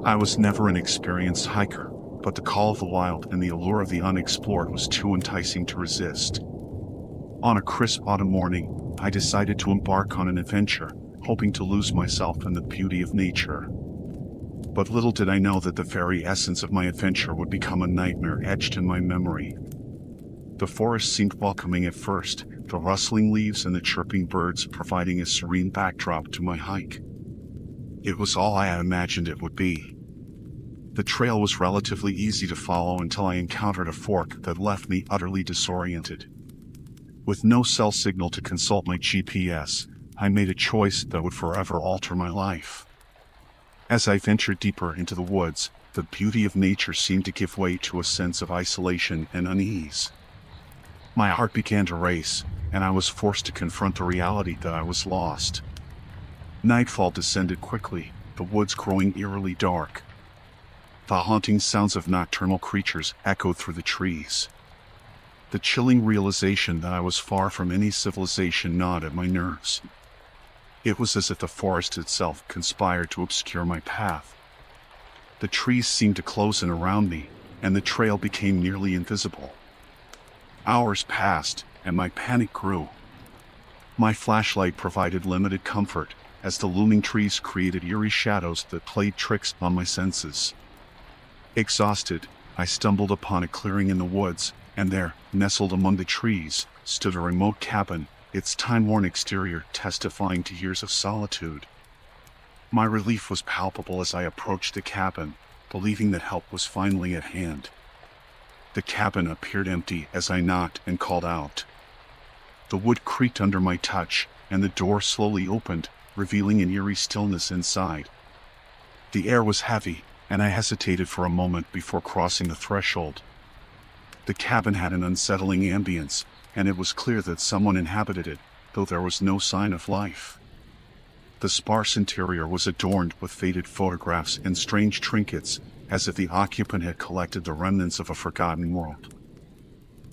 I was never an experienced hiker, but the call of the wild and the allure of the unexplored was too enticing to resist. On a crisp autumn morning, I decided to embark on an adventure, hoping to lose myself in the beauty of nature. But little did I know that the very essence of my adventure would become a nightmare etched in my memory. The forest seemed welcoming at first, the rustling leaves and the chirping birds providing a serene backdrop to my hike. It was all I had imagined it would be. The trail was relatively easy to follow until I encountered a fork that left me utterly disoriented. With no cell signal to consult my GPS, I made a choice that would forever alter my life. As I ventured deeper into the woods, the beauty of nature seemed to give way to a sense of isolation and unease. My heart began to race, and I was forced to confront the reality that I was lost. Nightfall descended quickly, the woods growing eerily dark. The haunting sounds of nocturnal creatures echoed through the trees. The chilling realization that I was far from any civilization gnawed at my nerves. It was as if the forest itself conspired to obscure my path. The trees seemed to close in around me, and the trail became nearly invisible. Hours passed, and my panic grew. My flashlight provided limited comfort, as the looming trees created eerie shadows that played tricks on my senses. Exhausted, I stumbled upon a clearing in the woods, and there, nestled among the trees, stood a remote cabin, its time-worn exterior testifying to years of solitude. My relief was palpable as I approached the cabin, believing that help was finally at hand. The cabin appeared empty as I knocked and called out. The wood creaked under my touch, and the door slowly opened, revealing an eerie stillness inside. The air was heavy, and I hesitated for a moment before crossing the threshold. The cabin had an unsettling ambience, and it was clear that someone inhabited it, though there was no sign of life. The sparse interior was adorned with faded photographs and strange trinkets, as if the occupant had collected the remnants of a forgotten world.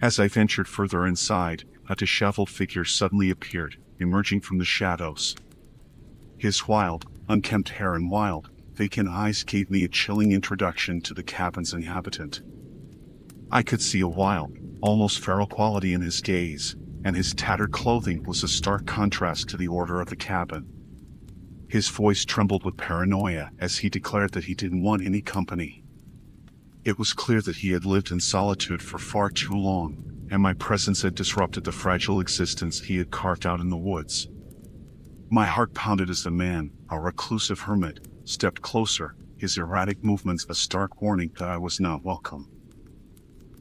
As I ventured further inside, a disheveled figure suddenly appeared, emerging from the shadows. His wild, unkempt hair and wild, vacant eyes gave me a chilling introduction to the cabin's inhabitant. I could see a wild, almost feral quality in his gaze, and his tattered clothing was a stark contrast to the order of the cabin. His voice trembled with paranoia as he declared that he didn't want any company. It was clear that he had lived in solitude for far too long, and my presence had disrupted the fragile existence he had carved out in the woods. My heart pounded as the man, a reclusive hermit, stepped closer, his erratic movements a stark warning that I was not welcome.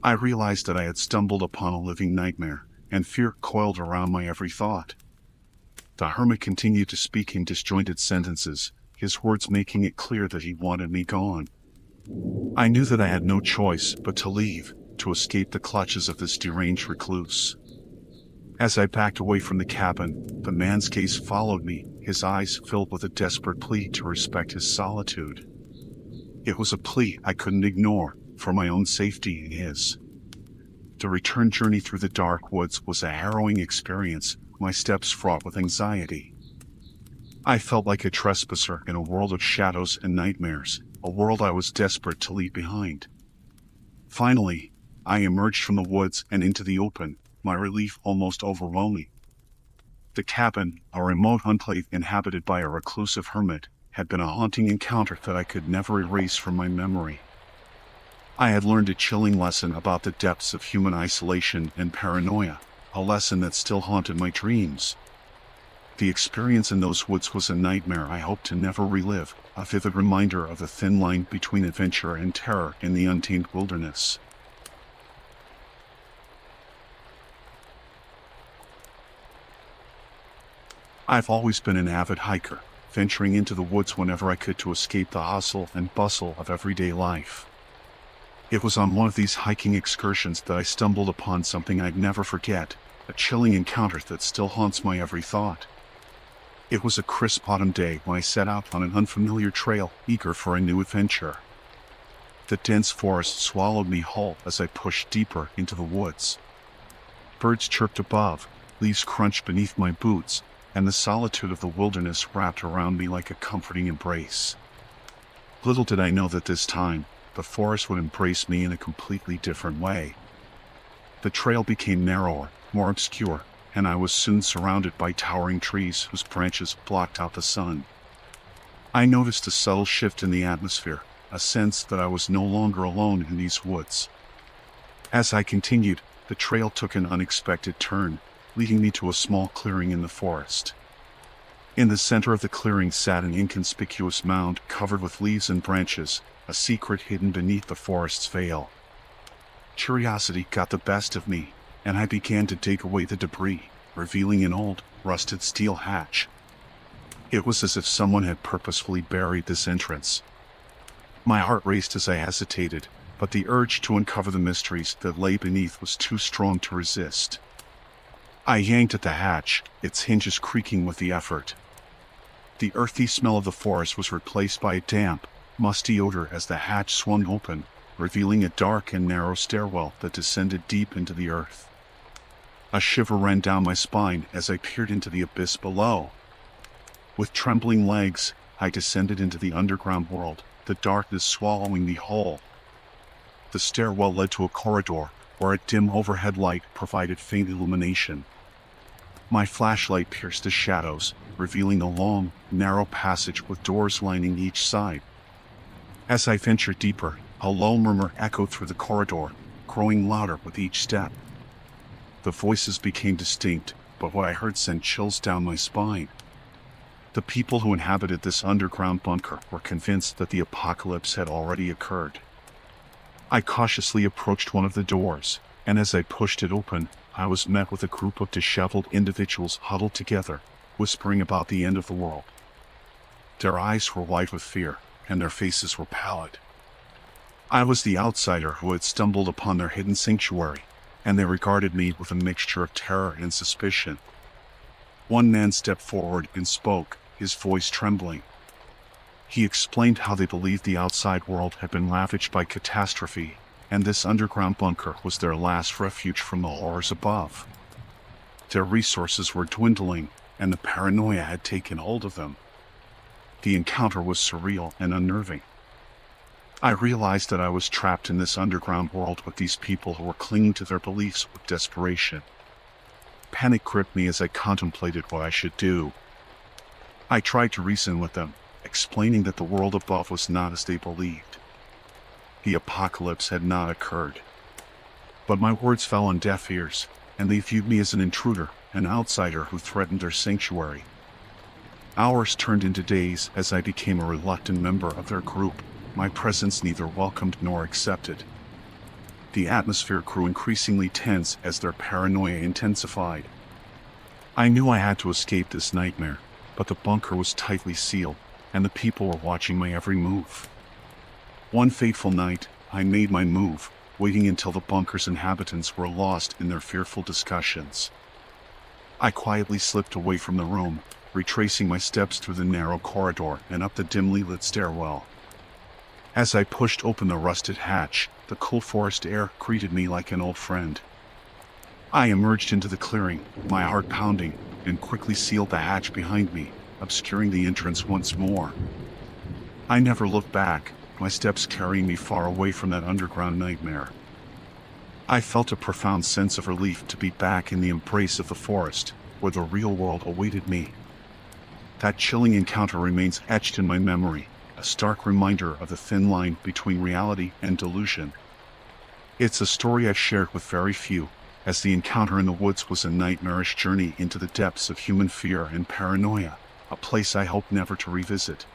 I realized that I had stumbled upon a living nightmare, and fear coiled around my every thought. The hermit continued to speak in disjointed sentences, his words making it clear that he wanted me gone. I knew that I had no choice but to leave, to escape the clutches of this deranged recluse. As I backed away from the cabin, the man's gaze followed me, his eyes filled with a desperate plea to respect his solitude. It was a plea I couldn't ignore, for my own safety and his. The return journey through the dark woods was a harrowing experience, my steps fraught with anxiety. I felt like a trespasser in a world of shadows and nightmares, a world I was desperate to leave behind. Finally, I emerged from the woods and into the open, my relief almost overwhelming. The cabin, a remote enclave inhabited by a reclusive hermit, had been a haunting encounter that I could never erase from my memory. I had learned a chilling lesson about the depths of human isolation and paranoia, a lesson that still haunted my dreams. The experience in those woods was a nightmare I hoped to never relive, a vivid reminder of the thin line between adventure and terror in the untamed wilderness. I've always been an avid hiker, venturing into the woods whenever I could to escape the hustle and bustle of everyday life. It was on one of these hiking excursions that I stumbled upon something I'd never forget, a chilling encounter that still haunts my every thought. It was a crisp autumn day when I set out on an unfamiliar trail, eager for a new adventure. The dense forest swallowed me whole as I pushed deeper into the woods. Birds chirped above, leaves crunched beneath my boots, and the solitude of the wilderness wrapped around me like a comforting embrace. Little did I know that this time, the forest would embrace me in a completely different way. The trail became narrower, more obscure, and I was soon surrounded by towering trees whose branches blocked out the sun. I noticed a subtle shift in the atmosphere, a sense that I was no longer alone in these woods. As I continued, the trail took an unexpected turn, leading me to a small clearing in the forest. In the center of the clearing sat an inconspicuous mound covered with leaves and branches, a secret hidden beneath the forest's veil. Curiosity got the best of me, and I began to dig away the debris, revealing an old, rusted steel hatch. It was as if someone had purposefully buried this entrance. My heart raced as I hesitated, but the urge to uncover the mysteries that lay beneath was too strong to resist. I yanked at the hatch, its hinges creaking with the effort. The earthy smell of the forest was replaced by a damp, musty odor as the hatch swung open, revealing a dark and narrow stairwell that descended deep into the earth. A shiver ran down my spine as I peered into the abyss below. With trembling legs, I descended into the underground world, the darkness swallowing me whole. The stairwell led to a corridor, where a dim overhead light provided faint illumination. My flashlight pierced the shadows, revealing a long, narrow passage with doors lining each side. As I ventured deeper, a low murmur echoed through the corridor, growing louder with each step. The voices became distinct, but what I heard sent chills down my spine. The people who inhabited this underground bunker were convinced that the apocalypse had already occurred. I cautiously approached one of the doors, and as I pushed it open, I was met with a group of disheveled individuals huddled together, whispering about the end of the world. Their eyes were wide with fear, and their faces were pallid. I was the outsider who had stumbled upon their hidden sanctuary, and they regarded me with a mixture of terror and suspicion. One man stepped forward and spoke, his voice trembling. He explained how they believed the outside world had been ravaged by catastrophe, and this underground bunker was their last refuge from the horrors above. Their resources were dwindling, and the paranoia had taken hold of them. The encounter was surreal and unnerving. I realized that I was trapped in this underground world with these people who were clinging to their beliefs with desperation. Panic gripped me as I contemplated what I should do. I tried to reason with them, explaining that the world above was not as they believed. The apocalypse had not occurred. But my words fell on deaf ears, and they viewed me as an intruder, an outsider who threatened their sanctuary. Hours turned into days as I became a reluctant member of their group, my presence neither welcomed nor accepted. The atmosphere grew increasingly tense as their paranoia intensified. I knew I had to escape this nightmare, but the bunker was tightly sealed, and the people were watching my every move. One fateful night, I made my move, waiting until the bunker's inhabitants were lost in their fearful discussions. I quietly slipped away from the room, retracing my steps through the narrow corridor and up the dimly lit stairwell. As I pushed open the rusted hatch, the cool forest air greeted me like an old friend. I emerged into the clearing, my heart pounding, and quickly sealed the hatch behind me, obscuring the entrance once more. I never looked back, my steps carrying me far away from that underground nightmare. I felt a profound sense of relief to be back in the embrace of the forest, where the real world awaited me. That chilling encounter remains etched in my memory, a stark reminder of the thin line between reality and delusion. It's a story I've shared with very few, as the encounter in the woods was a nightmarish journey into the depths of human fear and paranoia, a place I hope never to revisit.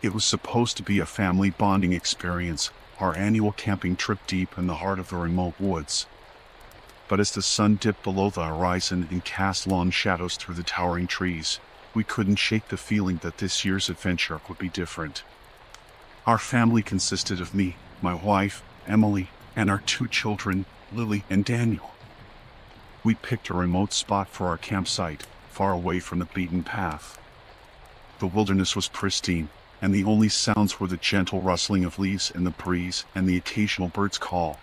It was supposed to be a family bonding experience, our annual camping trip deep in the heart of the remote woods. But as the sun dipped below the horizon and cast long shadows through the towering trees, we couldn't shake the feeling that this year's adventure would be different. Our family consisted of me, my wife, Emily, and our 2 children, Lily and Daniel. We picked a remote spot for our campsite, far away from the beaten path. The wilderness was pristine, and the only sounds were the gentle rustling of leaves in the breeze and the occasional bird's call.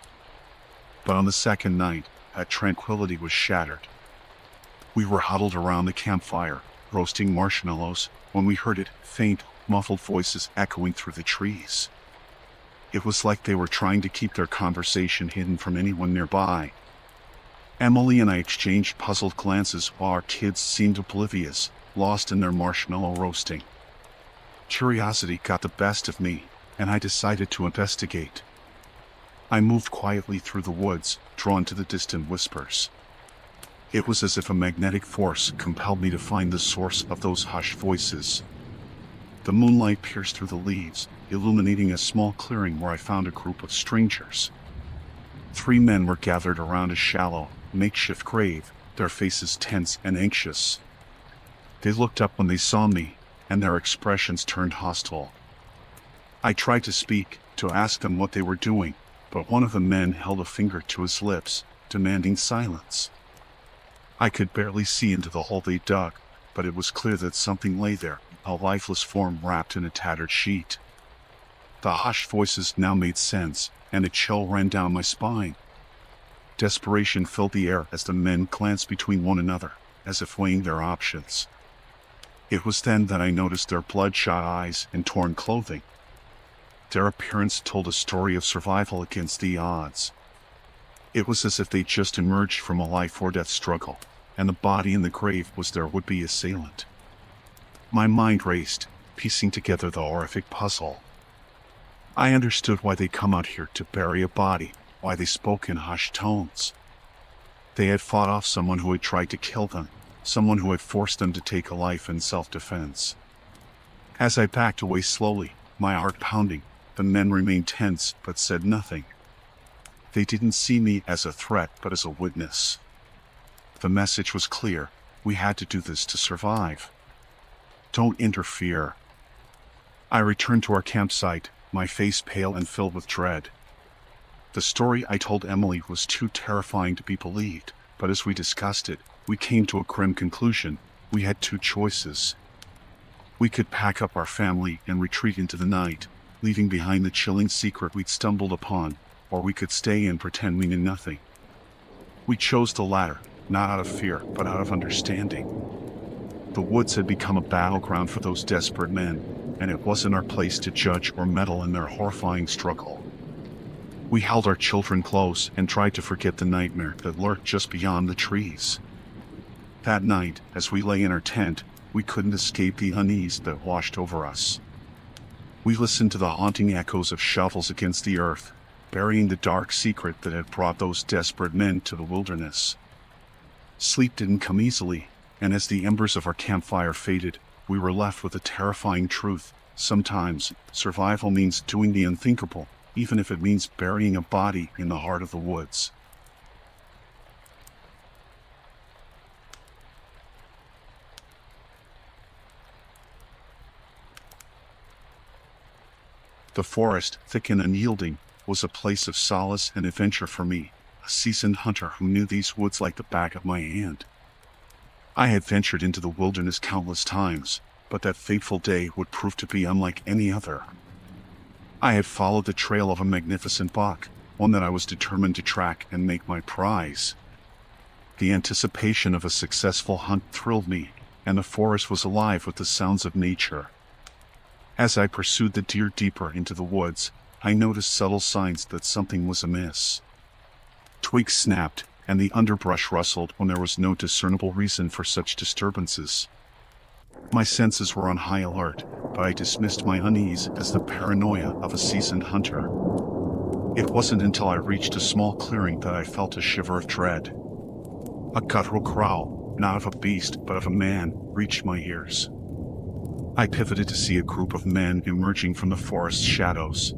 But on the second night, that tranquility was shattered. We were huddled around the campfire, roasting marshmallows, when we heard faint, muffled voices echoing through the trees. It was like they were trying to keep their conversation hidden from anyone nearby. Emily and I exchanged puzzled glances while our kids seemed oblivious, lost in their marshmallow roasting. Curiosity got the best of me, and I decided to investigate. I moved quietly through the woods, drawn to the distant whispers. It was as if a magnetic force compelled me to find the source of those hushed voices. The moonlight pierced through the leaves, illuminating a small clearing where I found a group of strangers. 3 men were gathered around a shallow, makeshift grave, their faces tense and anxious. They looked up when they saw me, and their expressions turned hostile. I tried to speak, to ask them what they were doing, but one of the men held a finger to his lips, demanding silence. I could barely see into the hole they dug, but it was clear that something lay there, a lifeless form wrapped in a tattered sheet. The hushed voices now made sense, and a chill ran down my spine. Desperation filled the air as the men glanced between one another, as if weighing their options. It was then that I noticed their bloodshot eyes and torn clothing. Their appearance told a story of survival against the odds. It was as if they'd just emerged from a life-or-death struggle, and the body in the grave was their would-be assailant. My mind raced, piecing together the horrific puzzle. I understood why they'd come out here to bury a body, why they spoke in hushed tones. They had fought off someone who had tried to kill them, someone who had forced them to take a life in self-defense. As I backed away slowly, my heart pounding, the men remained tense but said nothing. They didn't see me as a threat but as a witness. The message was clear: we had to do this to survive. Don't interfere. I returned to our campsite, my face pale and filled with dread. The story I told Emily was too terrifying to be believed, but as we discussed it, we came to a grim conclusion. We had 2 choices. We could pack up our family and retreat into the night, leaving behind the chilling secret we'd stumbled upon, or we could stay and pretend we knew nothing. We chose the latter, not out of fear, but out of understanding. The woods had become a battleground for those desperate men, and it wasn't our place to judge or meddle in their horrifying struggle. We held our children close and tried to forget the nightmare that lurked just beyond the trees. That night, as we lay in our tent, we couldn't escape the unease that washed over us. We listened to the haunting echoes of shovels against the earth, burying the dark secret that had brought those desperate men to the wilderness. Sleep didn't come easily, and as the embers of our campfire faded, we were left with a terrifying truth. Sometimes, survival means doing the unthinkable, even if it means burying a body in the heart of the woods. The forest, thick and unyielding, was a place of solace and adventure for me, a seasoned hunter who knew these woods like the back of my hand. I had ventured into the wilderness countless times, but that fateful day would prove to be unlike any other. I had followed the trail of a magnificent buck, one that I was determined to track and make my prize. The anticipation of a successful hunt thrilled me, and the forest was alive with the sounds of nature. As I pursued the deer deeper into the woods, I noticed subtle signs that something was amiss. Twigs snapped, and the underbrush rustled when there was no discernible reason for such disturbances. My senses were on high alert, but I dismissed my unease as the paranoia of a seasoned hunter. It wasn't until I reached a small clearing that I felt a shiver of dread. A guttural growl, not of a beast but of a man, reached my ears. I pivoted to see a group of men emerging from the forest's shadows.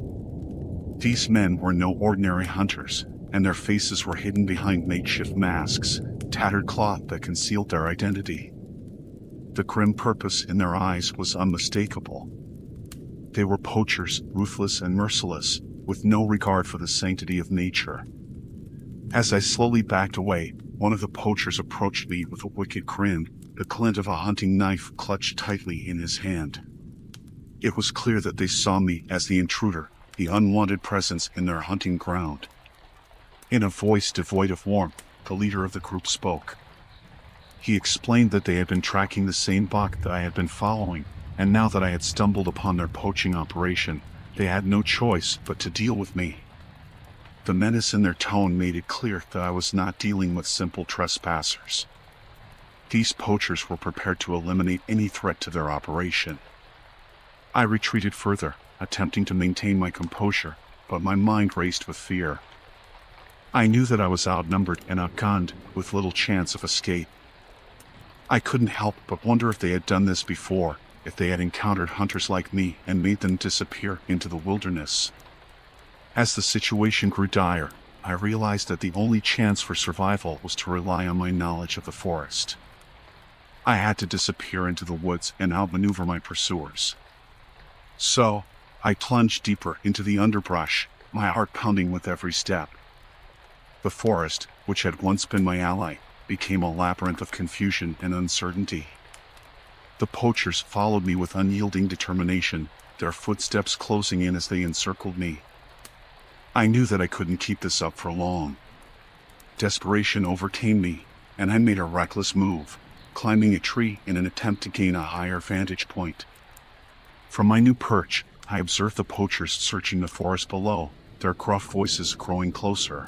These men were no ordinary hunters, and their faces were hidden behind makeshift masks, tattered cloth that concealed their identity. The grim purpose in their eyes was unmistakable. They were poachers, ruthless and merciless, with no regard for the sanctity of nature. As I slowly backed away, one of the poachers approached me with a wicked grin, the glint of a hunting knife clutched tightly in his hand. It was clear that they saw me as the intruder, the unwanted presence in their hunting ground. In a voice devoid of warmth, the leader of the group spoke. He explained that they had been tracking the same buck that I had been following, and now that I had stumbled upon their poaching operation, they had no choice but to deal with me. The menace in their tone made it clear that I was not dealing with simple trespassers. These poachers were prepared to eliminate any threat to their operation. I retreated further, attempting to maintain my composure, but my mind raced with fear. I knew that I was outnumbered and outgunned, with little chance of escape. I couldn't help but wonder if they had done this before, if they had encountered hunters like me and made them disappear into the wilderness. As the situation grew dire, I realized that the only chance for survival was to rely on my knowledge of the forest. I had to disappear into the woods and outmaneuver my pursuers. So, I plunged deeper into the underbrush, my heart pounding with every step. The forest, which had once been my ally, became a labyrinth of confusion and uncertainty. The poachers followed me with unyielding determination, their footsteps closing in as they encircled me. I knew that I couldn't keep this up for long. Desperation overcame me, and I made a reckless move, climbing a tree in an attempt to gain a higher vantage point. From my new perch, I observed the poachers searching the forest below, their gruff voices growing closer.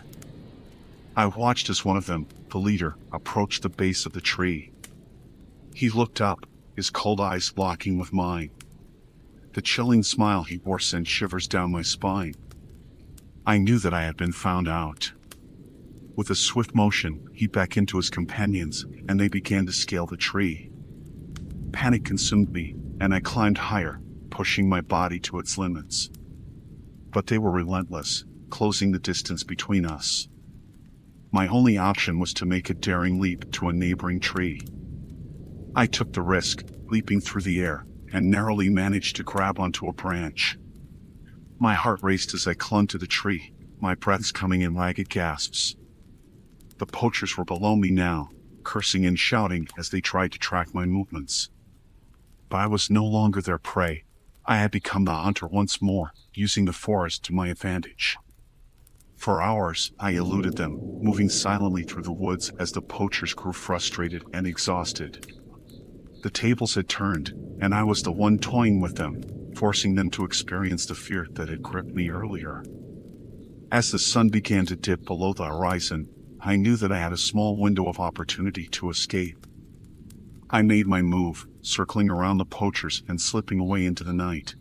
I watched as one of them, the leader, approached the base of the tree. He looked up, his cold eyes locking with mine. The chilling smile he wore sent shivers down my spine. I knew that I had been found out. With a swift motion, he beckoned to his companions, and they began to scale the tree. Panic consumed me, and I climbed higher, pushing my body to its limits. But they were relentless, closing the distance between us. My only option was to make a daring leap to a neighboring tree. I took the risk, leaping through the air, and narrowly managed to grab onto a branch. My heart raced as I clung to the tree, my breaths coming in ragged gasps. The poachers were below me now, cursing and shouting as they tried to track my movements. But I was no longer their prey. I had become the hunter once more, using the forest to my advantage. For hours, I eluded them, moving silently through the woods as the poachers grew frustrated and exhausted. The tables had turned, and I was the one toying with them, forcing them to experience the fear that had gripped me earlier. As the sun began to dip below the horizon, I knew that I had a small window of opportunity to escape. I made my move, circling around the poachers and slipping away into the night.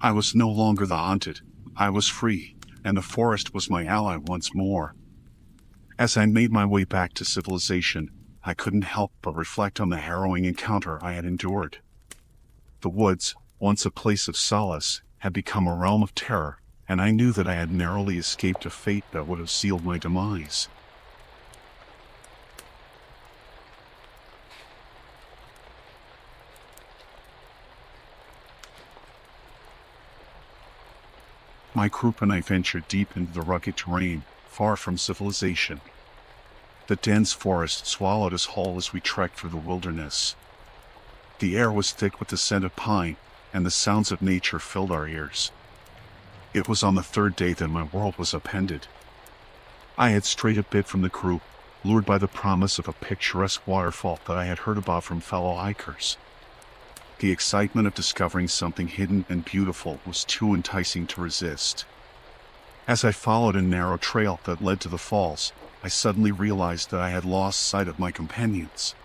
I was no longer the hunted, I was free, and the forest was my ally once more. As I made my way back to civilization, I couldn't help but reflect on the harrowing encounter I had endured. The woods, once a place of solace, had become a realm of terror, and I knew that I had narrowly escaped a fate that would have sealed my demise. My group and I ventured deep into the rugged terrain, far from civilization. The dense forest swallowed us whole as we trekked through the wilderness. The air was thick with the scent of pine, and the sounds of nature filled our ears. It was on the third day that my world was upended. I had strayed a bit from the group, lured by the promise of a picturesque waterfall that I had heard about from fellow hikers. The excitement of discovering something hidden and beautiful was too enticing to resist. As I followed a narrow trail that led to the falls, I suddenly realized that I had lost sight of my companions.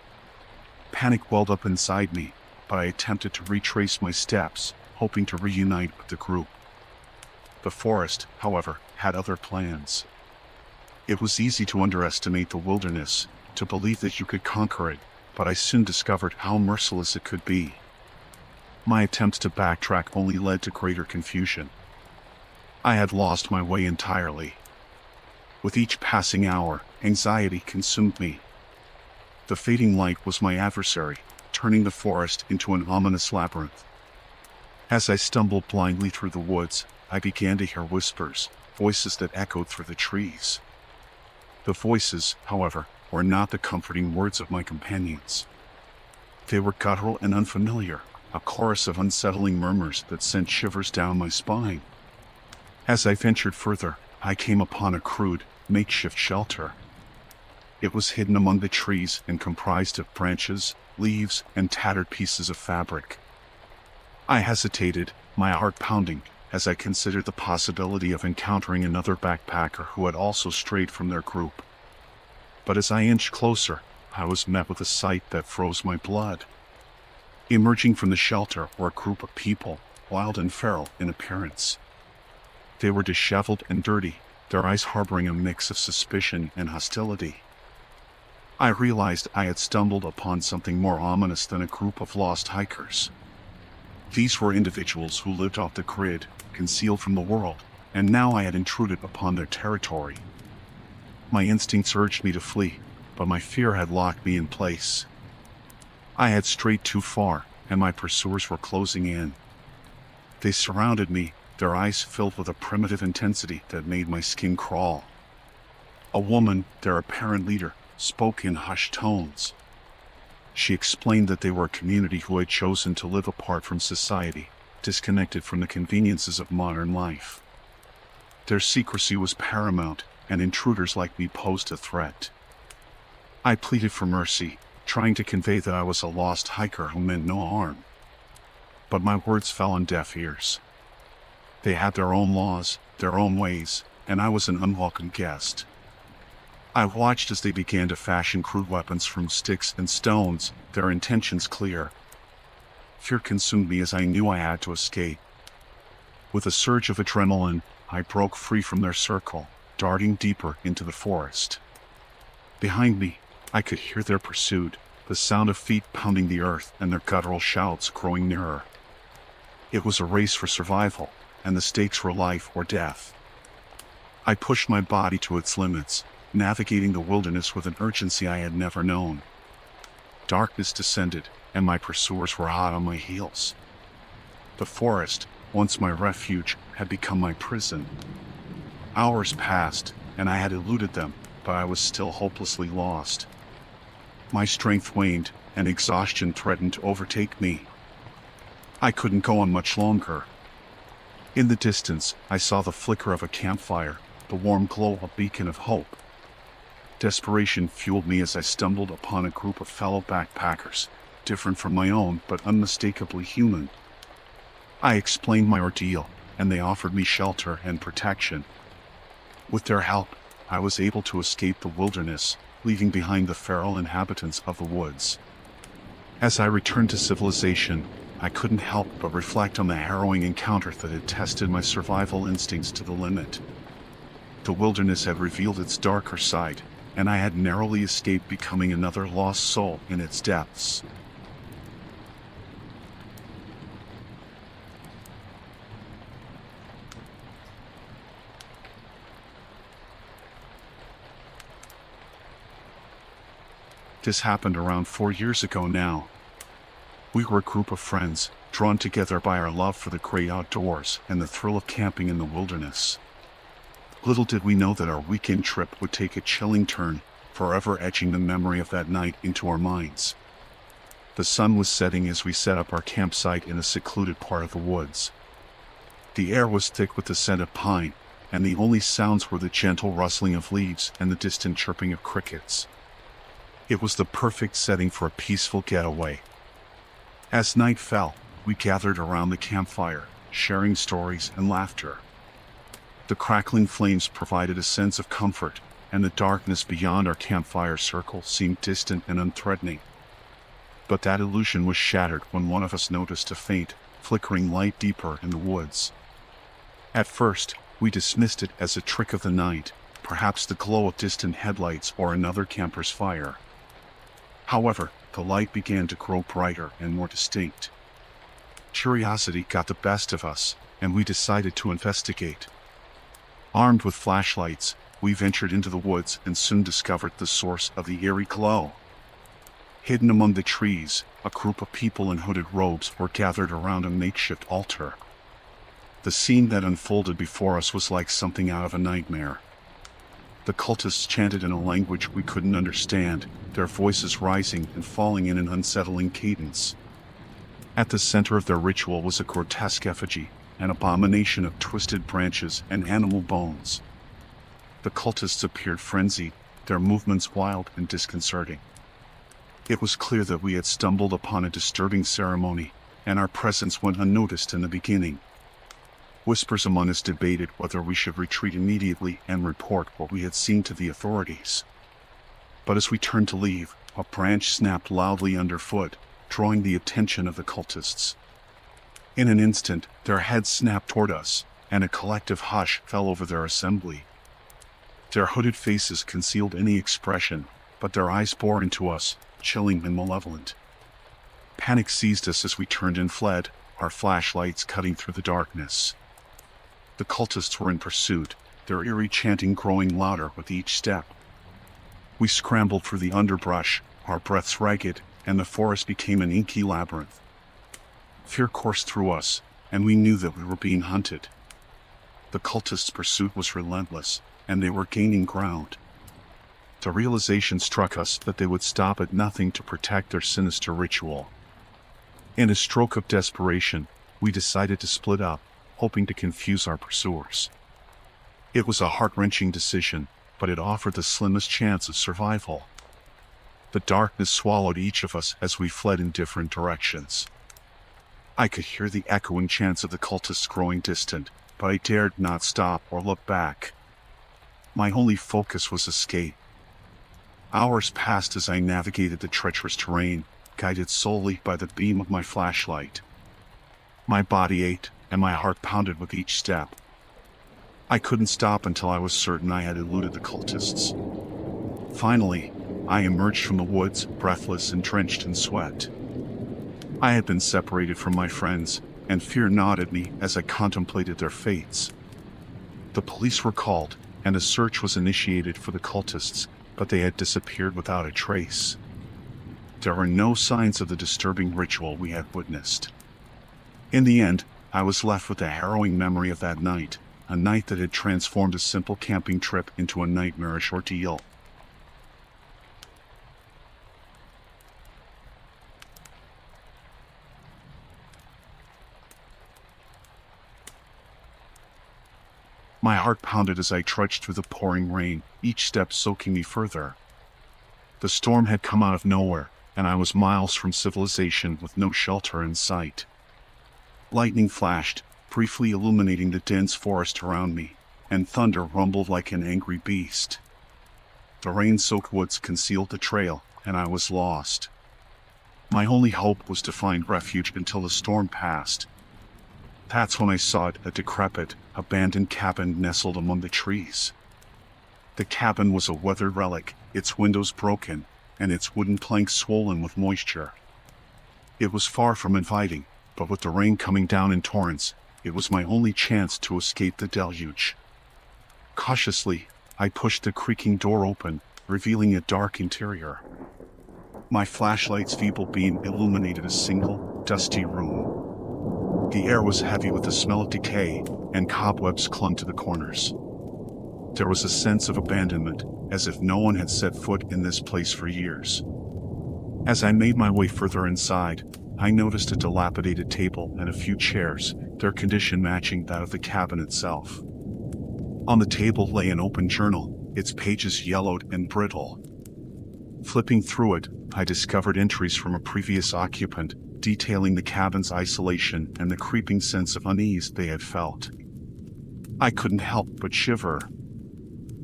Panic welled up inside me, but I attempted to retrace my steps, hoping to reunite with the group. The forest, however, had other plans. It was easy to underestimate the wilderness, to believe that you could conquer it, but I soon discovered how merciless it could be. My attempts to backtrack only led to greater confusion. I had lost my way entirely. With each passing hour, anxiety consumed me. The fading light was my adversary, turning the forest into an ominous labyrinth. As I stumbled blindly through the woods, I began to hear whispers, voices that echoed through the trees. The voices, however, were not the comforting words of my companions. They were guttural and unfamiliar, a chorus of unsettling murmurs that sent shivers down my spine. As I ventured further, I came upon a crude, makeshift shelter. It was hidden among the trees and comprised of branches, leaves, and tattered pieces of fabric. I hesitated, my heart pounding, as I considered the possibility of encountering another backpacker who had also strayed from their group. But as I inched closer, I was met with a sight that froze my blood. Emerging from the shelter were a group of people, wild and feral in appearance. They were disheveled and dirty, their eyes harboring a mix of suspicion and hostility. I realized I had stumbled upon something more ominous than a group of lost hikers. These were individuals who lived off the grid, concealed from the world, and now I had intruded upon their territory. My instincts urged me to flee, but my fear had locked me in place. I had strayed too far, and my pursuers were closing in. They surrounded me, their eyes filled with a primitive intensity that made my skin crawl. A woman, their apparent leader, spoke in hushed tones. She explained that they were a community who had chosen to live apart from society, disconnected from the conveniences of modern life. Their secrecy was paramount, and intruders like me posed a threat. I pleaded for mercy, trying to convey that I was a lost hiker who meant no harm. But my words fell on deaf ears. They had their own laws, their own ways, and I was an unwelcome guest. I watched as they began to fashion crude weapons from sticks and stones, their intentions clear. Fear consumed me as I knew I had to escape. With a surge of adrenaline, I broke free from their circle, darting deeper into the forest. Behind me, I could hear their pursuit, the sound of feet pounding the earth and their guttural shouts growing nearer. It was a race for survival, and the stakes were life or death. I pushed my body to its limits, navigating the wilderness with an urgency I had never known. Darkness descended, and my pursuers were hot on my heels. The forest, once my refuge, had become my prison. Hours passed, and I had eluded them, but I was still hopelessly lost. My strength waned, and exhaustion threatened to overtake me. I couldn't go on much longer. In the distance, I saw the flicker of a campfire, the warm glow of a beacon of hope. Desperation fueled me as I stumbled upon a group of fellow backpackers, different from my own but unmistakably human. I explained my ordeal, and they offered me shelter and protection. With their help, I was able to escape the wilderness, leaving behind the feral inhabitants of the woods. As I returned to civilization, I couldn't help but reflect on the harrowing encounter that had tested my survival instincts to the limit. The wilderness had revealed its darker side, and I had narrowly escaped becoming another lost soul in its depths. This happened around 4 years ago now. We were a group of friends, drawn together by our love for the great outdoors and the thrill of camping in the wilderness. Little did we know that our weekend trip would take a chilling turn, forever etching the memory of that night into our minds. The sun was setting as we set up our campsite in a secluded part of the woods. The air was thick with the scent of pine, and the only sounds were the gentle rustling of leaves and the distant chirping of crickets. It was the perfect setting for a peaceful getaway. As night fell, we gathered around the campfire, sharing stories and laughter. The crackling flames provided a sense of comfort, and the darkness beyond our campfire circle seemed distant and unthreatening. But that illusion was shattered when one of us noticed a faint, flickering light deeper in the woods. At first, we dismissed it as a trick of the night, perhaps the glow of distant headlights or another camper's fire. However, the light began to grow brighter and more distinct. Curiosity got the best of us, and we decided to investigate. Armed with flashlights, we ventured into the woods and soon discovered the source of the eerie glow. Hidden among the trees, a group of people in hooded robes were gathered around a makeshift altar. The scene that unfolded before us was like something out of a nightmare. The cultists chanted in a language we couldn't understand, their voices rising and falling in an unsettling cadence. At the center of their ritual was a grotesque effigy, an abomination of twisted branches and animal bones. The cultists appeared frenzied, their movements wild and disconcerting. It was clear that we had stumbled upon a disturbing ceremony, and our presence went unnoticed in the beginning. Whispers among us debated whether we should retreat immediately and report what we had seen to the authorities. But as we turned to leave, a branch snapped loudly underfoot, drawing the attention of the cultists. In an instant, their heads snapped toward us, and a collective hush fell over their assembly. Their hooded faces concealed any expression, but their eyes bore into us, chilling and malevolent. Panic seized us as we turned and fled, our flashlights cutting through the darkness. The cultists were in pursuit, their eerie chanting growing louder with each step. We scrambled through the underbrush, our breaths ragged, and the forest became an inky labyrinth. Fear coursed through us, and we knew that we were being hunted. The cultists' pursuit was relentless, and they were gaining ground. The realization struck us that they would stop at nothing to protect their sinister ritual. In a stroke of desperation, we decided to split up, hoping to confuse our pursuers. It was a heart-wrenching decision, but it offered the slimmest chance of survival. The darkness swallowed each of us as we fled in different directions. I could hear the echoing chants of the cultists growing distant, but I dared not stop or look back. My only focus was escape. Hours passed as I navigated the treacherous terrain, guided solely by the beam of my flashlight. My body ached, and my heart pounded with each step. I couldn't stop until I was certain I had eluded the cultists. Finally, I emerged from the woods, breathless and drenched in sweat. I had been separated from my friends, and fear gnawed at me as I contemplated their fates. The police were called, and a search was initiated for the cultists, but they had disappeared without a trace. There were no signs of the disturbing ritual we had witnessed. In the end, I was left with a harrowing memory of that night, a night that had transformed a simple camping trip into a nightmarish ordeal. My heart pounded as I trudged through the pouring rain, each step soaking me further. The storm had come out of nowhere, and I was miles from civilization with no shelter in sight. Lightning flashed, briefly illuminating the dense forest around me, and thunder rumbled like an angry beast. The rain-soaked woods concealed the trail, and I was lost. My only hope was to find refuge until the storm passed. That's when I saw a decrepit, abandoned cabin nestled among the trees. The cabin was a weathered relic, its windows broken, and its wooden planks swollen with moisture. It was far from inviting, but with the rain coming down in torrents, it was my only chance to escape the deluge. Cautiously, I pushed the creaking door open, revealing a dark interior. My flashlight's feeble beam illuminated a single, dusty room. The air was heavy with the smell of decay, and cobwebs clung to the corners. There was a sense of abandonment, as if no one had set foot in this place for years. As I made my way further inside, I noticed a dilapidated table and a few chairs, their condition matching that of the cabin itself. On the table lay an open journal, its pages yellowed and brittle. Flipping through it, I discovered entries from a previous occupant, detailing the cabin's isolation and the creeping sense of unease they had felt. I couldn't help but shiver.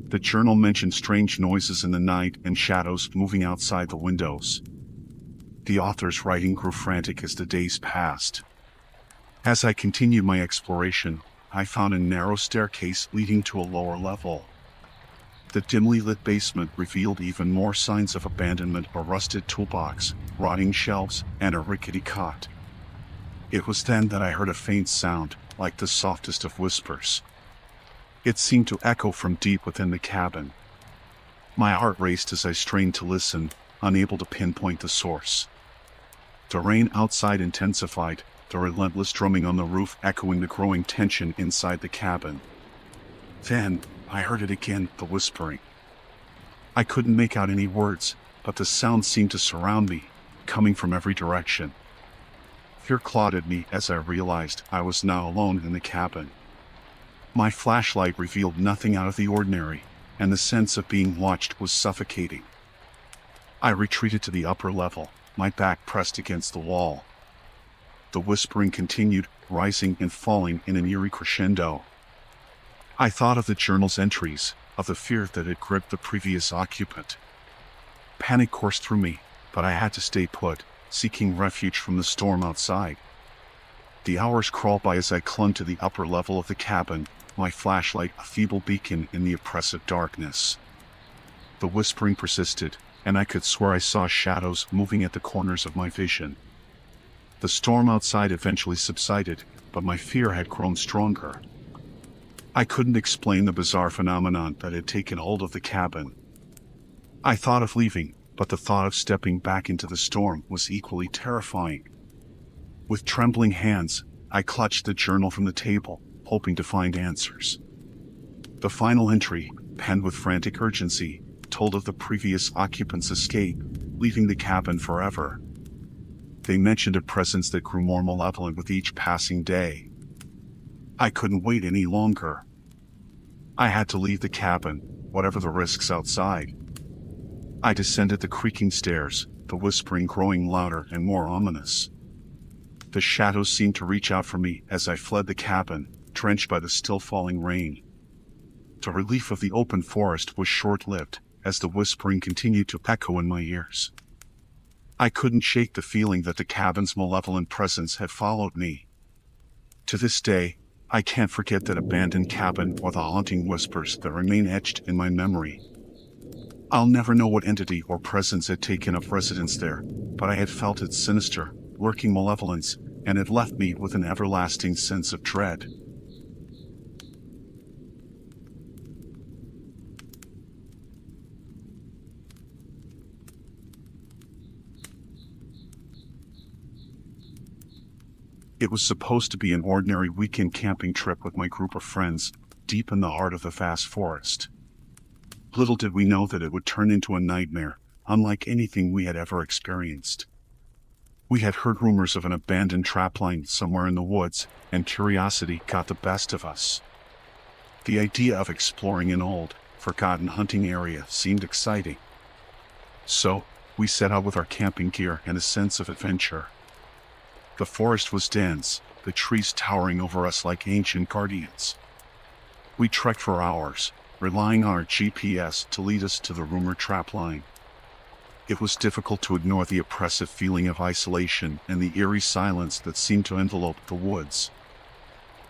The journal mentioned strange noises in the night and shadows moving outside the windows. The author's writing grew frantic as the days passed. As I continued my exploration, I found a narrow staircase leading to a lower level. The dimly lit basement revealed even more signs of abandonment: a rusted toolbox, rotting shelves, and a rickety cot. It was then that I heard a faint sound, like the softest of whispers. It seemed to echo from deep within the cabin. My heart raced as I strained to listen, unable to pinpoint the source. The rain outside intensified, the relentless drumming on the roof echoing the growing tension inside the cabin. Then, I heard it again, the whispering. I couldn't make out any words, but the sound seemed to surround me, coming from every direction. Fear clawed at me as I realized I was now alone in the cabin. My flashlight revealed nothing out of the ordinary, and the sense of being watched was suffocating. I retreated to the upper level, my back pressed against the wall. The whispering continued, rising and falling in an eerie crescendo. I thought of the journal's entries, of the fear that had gripped the previous occupant. Panic coursed through me, but I had to stay put, seeking refuge from the storm outside. The hours crawled by as I clung to the upper level of the cabin, my flashlight a feeble beacon in the oppressive darkness. The whispering persisted, and I could swear I saw shadows moving at the corners of my vision. The storm outside eventually subsided, but my fear had grown stronger. I couldn't explain the bizarre phenomenon that had taken hold of the cabin. I thought of leaving, but the thought of stepping back into the storm was equally terrifying. With trembling hands, I clutched the journal from the table, hoping to find answers. The final entry, penned with frantic urgency, told of the previous occupant's escape, leaving the cabin forever. They mentioned a presence that grew more malevolent with each passing day. I couldn't wait any longer. I had to leave the cabin, whatever the risks outside. I descended the creaking stairs, the whispering growing louder and more ominous. The shadows seemed to reach out for me as I fled the cabin, drenched by the still falling rain. The relief of the open forest was short-lived, as the whispering continued to echo in my ears. I couldn't shake the feeling that the cabin's malevolent presence had followed me. To this day, I can't forget that abandoned cabin or the haunting whispers that remain etched in my memory. I'll never know what entity or presence had taken up residence there, but I had felt its sinister, lurking malevolence, and it left me with an everlasting sense of dread. It was supposed to be an ordinary weekend camping trip with my group of friends, deep in the heart of the vast forest. Little did we know that it would turn into a nightmare, unlike anything we had ever experienced. We had heard rumors of an abandoned trapline somewhere in the woods, and curiosity got the best of us. The idea of exploring an old, forgotten hunting area seemed exciting. So, we set out with our camping gear and a sense of adventure. The forest was dense, the trees towering over us like ancient guardians. We trekked for hours, relying on our GPS to lead us to the rumored trapline. It was difficult to ignore the oppressive feeling of isolation and the eerie silence that seemed to envelop the woods.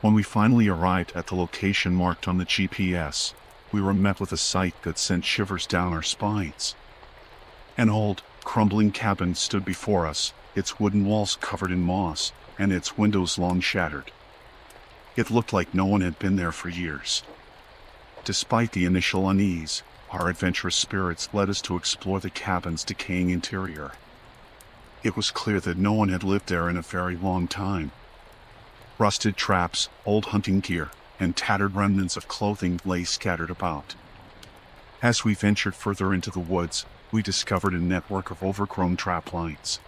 When we finally arrived at the location marked on the GPS, we were met with a sight that sent shivers down our spines. An old, crumbling cabin stood before us, its wooden walls covered in moss, and its windows long shattered. It looked like no one had been there for years. Despite the initial unease, our adventurous spirits led us to explore the cabin's decaying interior. It was clear that no one had lived there in a very long time. Rusted traps, old hunting gear, and tattered remnants of clothing lay scattered about. As we ventured further into the woods, we discovered a network of overgrown trap lines.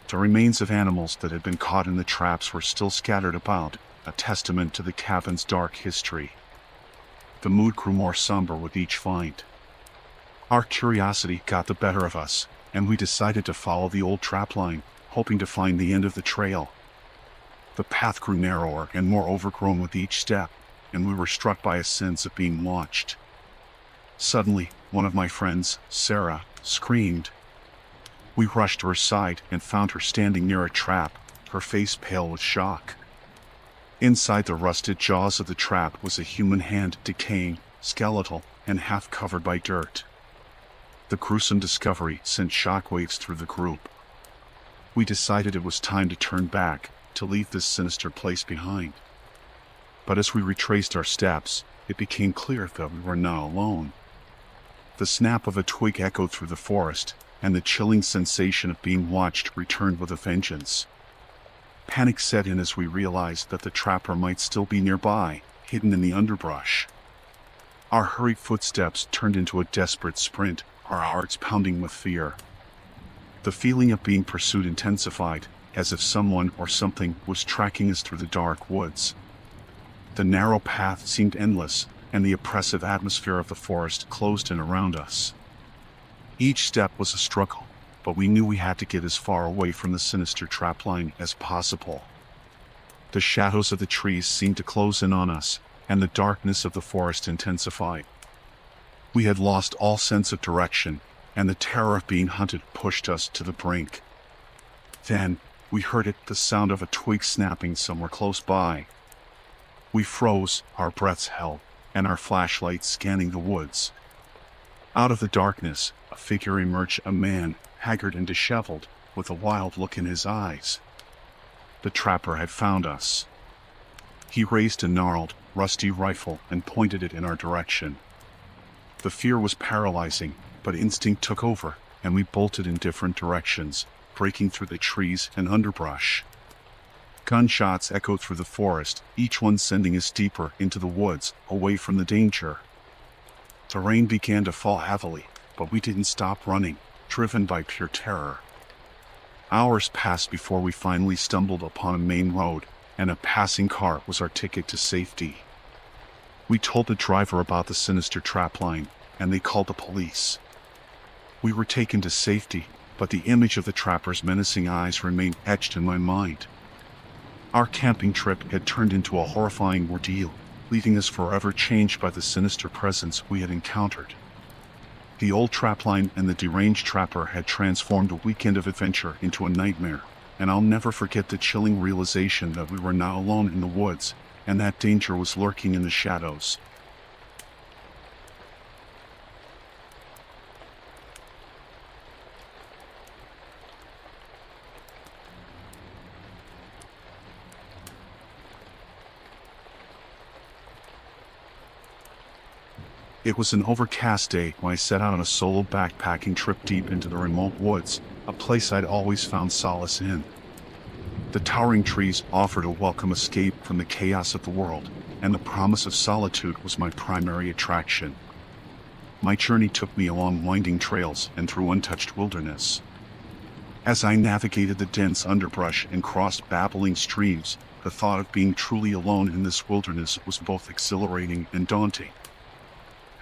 The remains of animals that had been caught in the traps were still scattered about, a testament to the cabin's dark history. The mood grew more somber with each find. Our curiosity got the better of us, and we decided to follow the old trapline, hoping to find the end of the trail. The path grew narrower and more overgrown with each step, and we were struck by a sense of being watched. Suddenly, one of my friends, Sarah, screamed. We rushed to her side and found her standing near a trap, her face pale with shock. Inside the rusted jaws of the trap was a human hand, decaying, skeletal, and half covered by dirt. The gruesome discovery sent shockwaves through the group. We decided it was time to turn back, to leave this sinister place behind. But as we retraced our steps, it became clear that we were not alone. The snap of a twig echoed through the forest, and the chilling sensation of being watched returned with a vengeance. Panic set in as we realized that the trapper might still be nearby, hidden in the underbrush. Our hurried footsteps turned into a desperate sprint, our hearts pounding with fear. The feeling of being pursued intensified, as if someone or something was tracking us through the dark woods. The narrow path seemed endless, and the oppressive atmosphere of the forest closed in around us. Each step was a struggle, but we knew we had to get as far away from the sinister trapline as possible. The shadows of the trees seemed to close in on us, and the darkness of the forest intensified. We had lost all sense of direction, and the terror of being hunted pushed us to the brink. Then, we heard it, the sound of a twig snapping somewhere close by. We froze, our breaths held, and our flashlights scanning the woods. Out of the darkness, a figure emerged, a man, haggard and disheveled, with a wild look in his eyes. The trapper had found us. He raised a gnarled, rusty rifle and pointed it in our direction. The fear was paralyzing, but instinct took over, and we bolted in different directions, breaking through the trees and underbrush. Gunshots echoed through the forest, each one sending us deeper into the woods, away from the danger. The rain began to fall heavily, but we didn't stop running, driven by pure terror. Hours passed before we finally stumbled upon a main road, and a passing car was our ticket to safety. We told the driver about the sinister trapline, and they called the police. We were taken to safety, but the image of the trapper's menacing eyes remained etched in my mind. Our camping trip had turned into a horrifying ordeal, leaving us forever changed by the sinister presence we had encountered. The old trapline and the deranged trapper had transformed a weekend of adventure into a nightmare, and I'll never forget the chilling realization that we were now alone in the woods, and that danger was lurking in the shadows. It was an overcast day when I set out on a solo backpacking trip deep into the remote woods, a place I'd always found solace in. The towering trees offered a welcome escape from the chaos of the world, and the promise of solitude was my primary attraction. My journey took me along winding trails and through untouched wilderness. As I navigated the dense underbrush and crossed babbling streams, the thought of being truly alone in this wilderness was both exhilarating and daunting.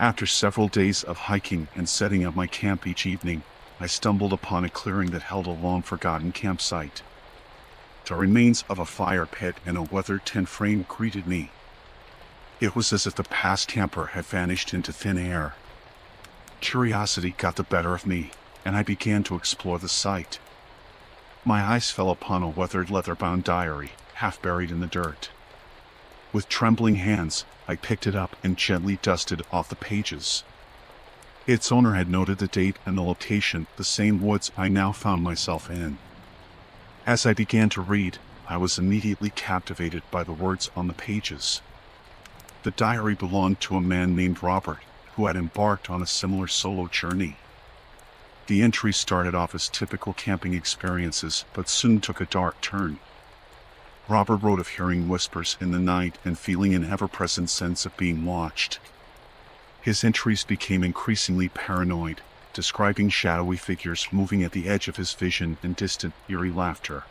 After several days of hiking and setting up my camp each evening, I stumbled upon a clearing that held a long-forgotten campsite. The remains of a fire pit and a weathered tent frame greeted me. It was as if the past camper had vanished into thin air. Curiosity got the better of me, and I began to explore the site. My eyes fell upon a weathered leather-bound diary, half buried in the dirt. With trembling hands, I picked it up and gently dusted off the pages. Its owner had noted the date and the location, the same woods I now found myself in. As I began to read, I was immediately captivated by the words on the pages. The diary belonged to a man named Robert, who had embarked on a similar solo journey. The entries started off as typical camping experiences, but soon took a dark turn. Robert wrote of hearing whispers in the night and feeling an ever-present sense of being watched. His entries became increasingly paranoid, describing shadowy figures moving at the edge of his vision and distant, eerie laughter.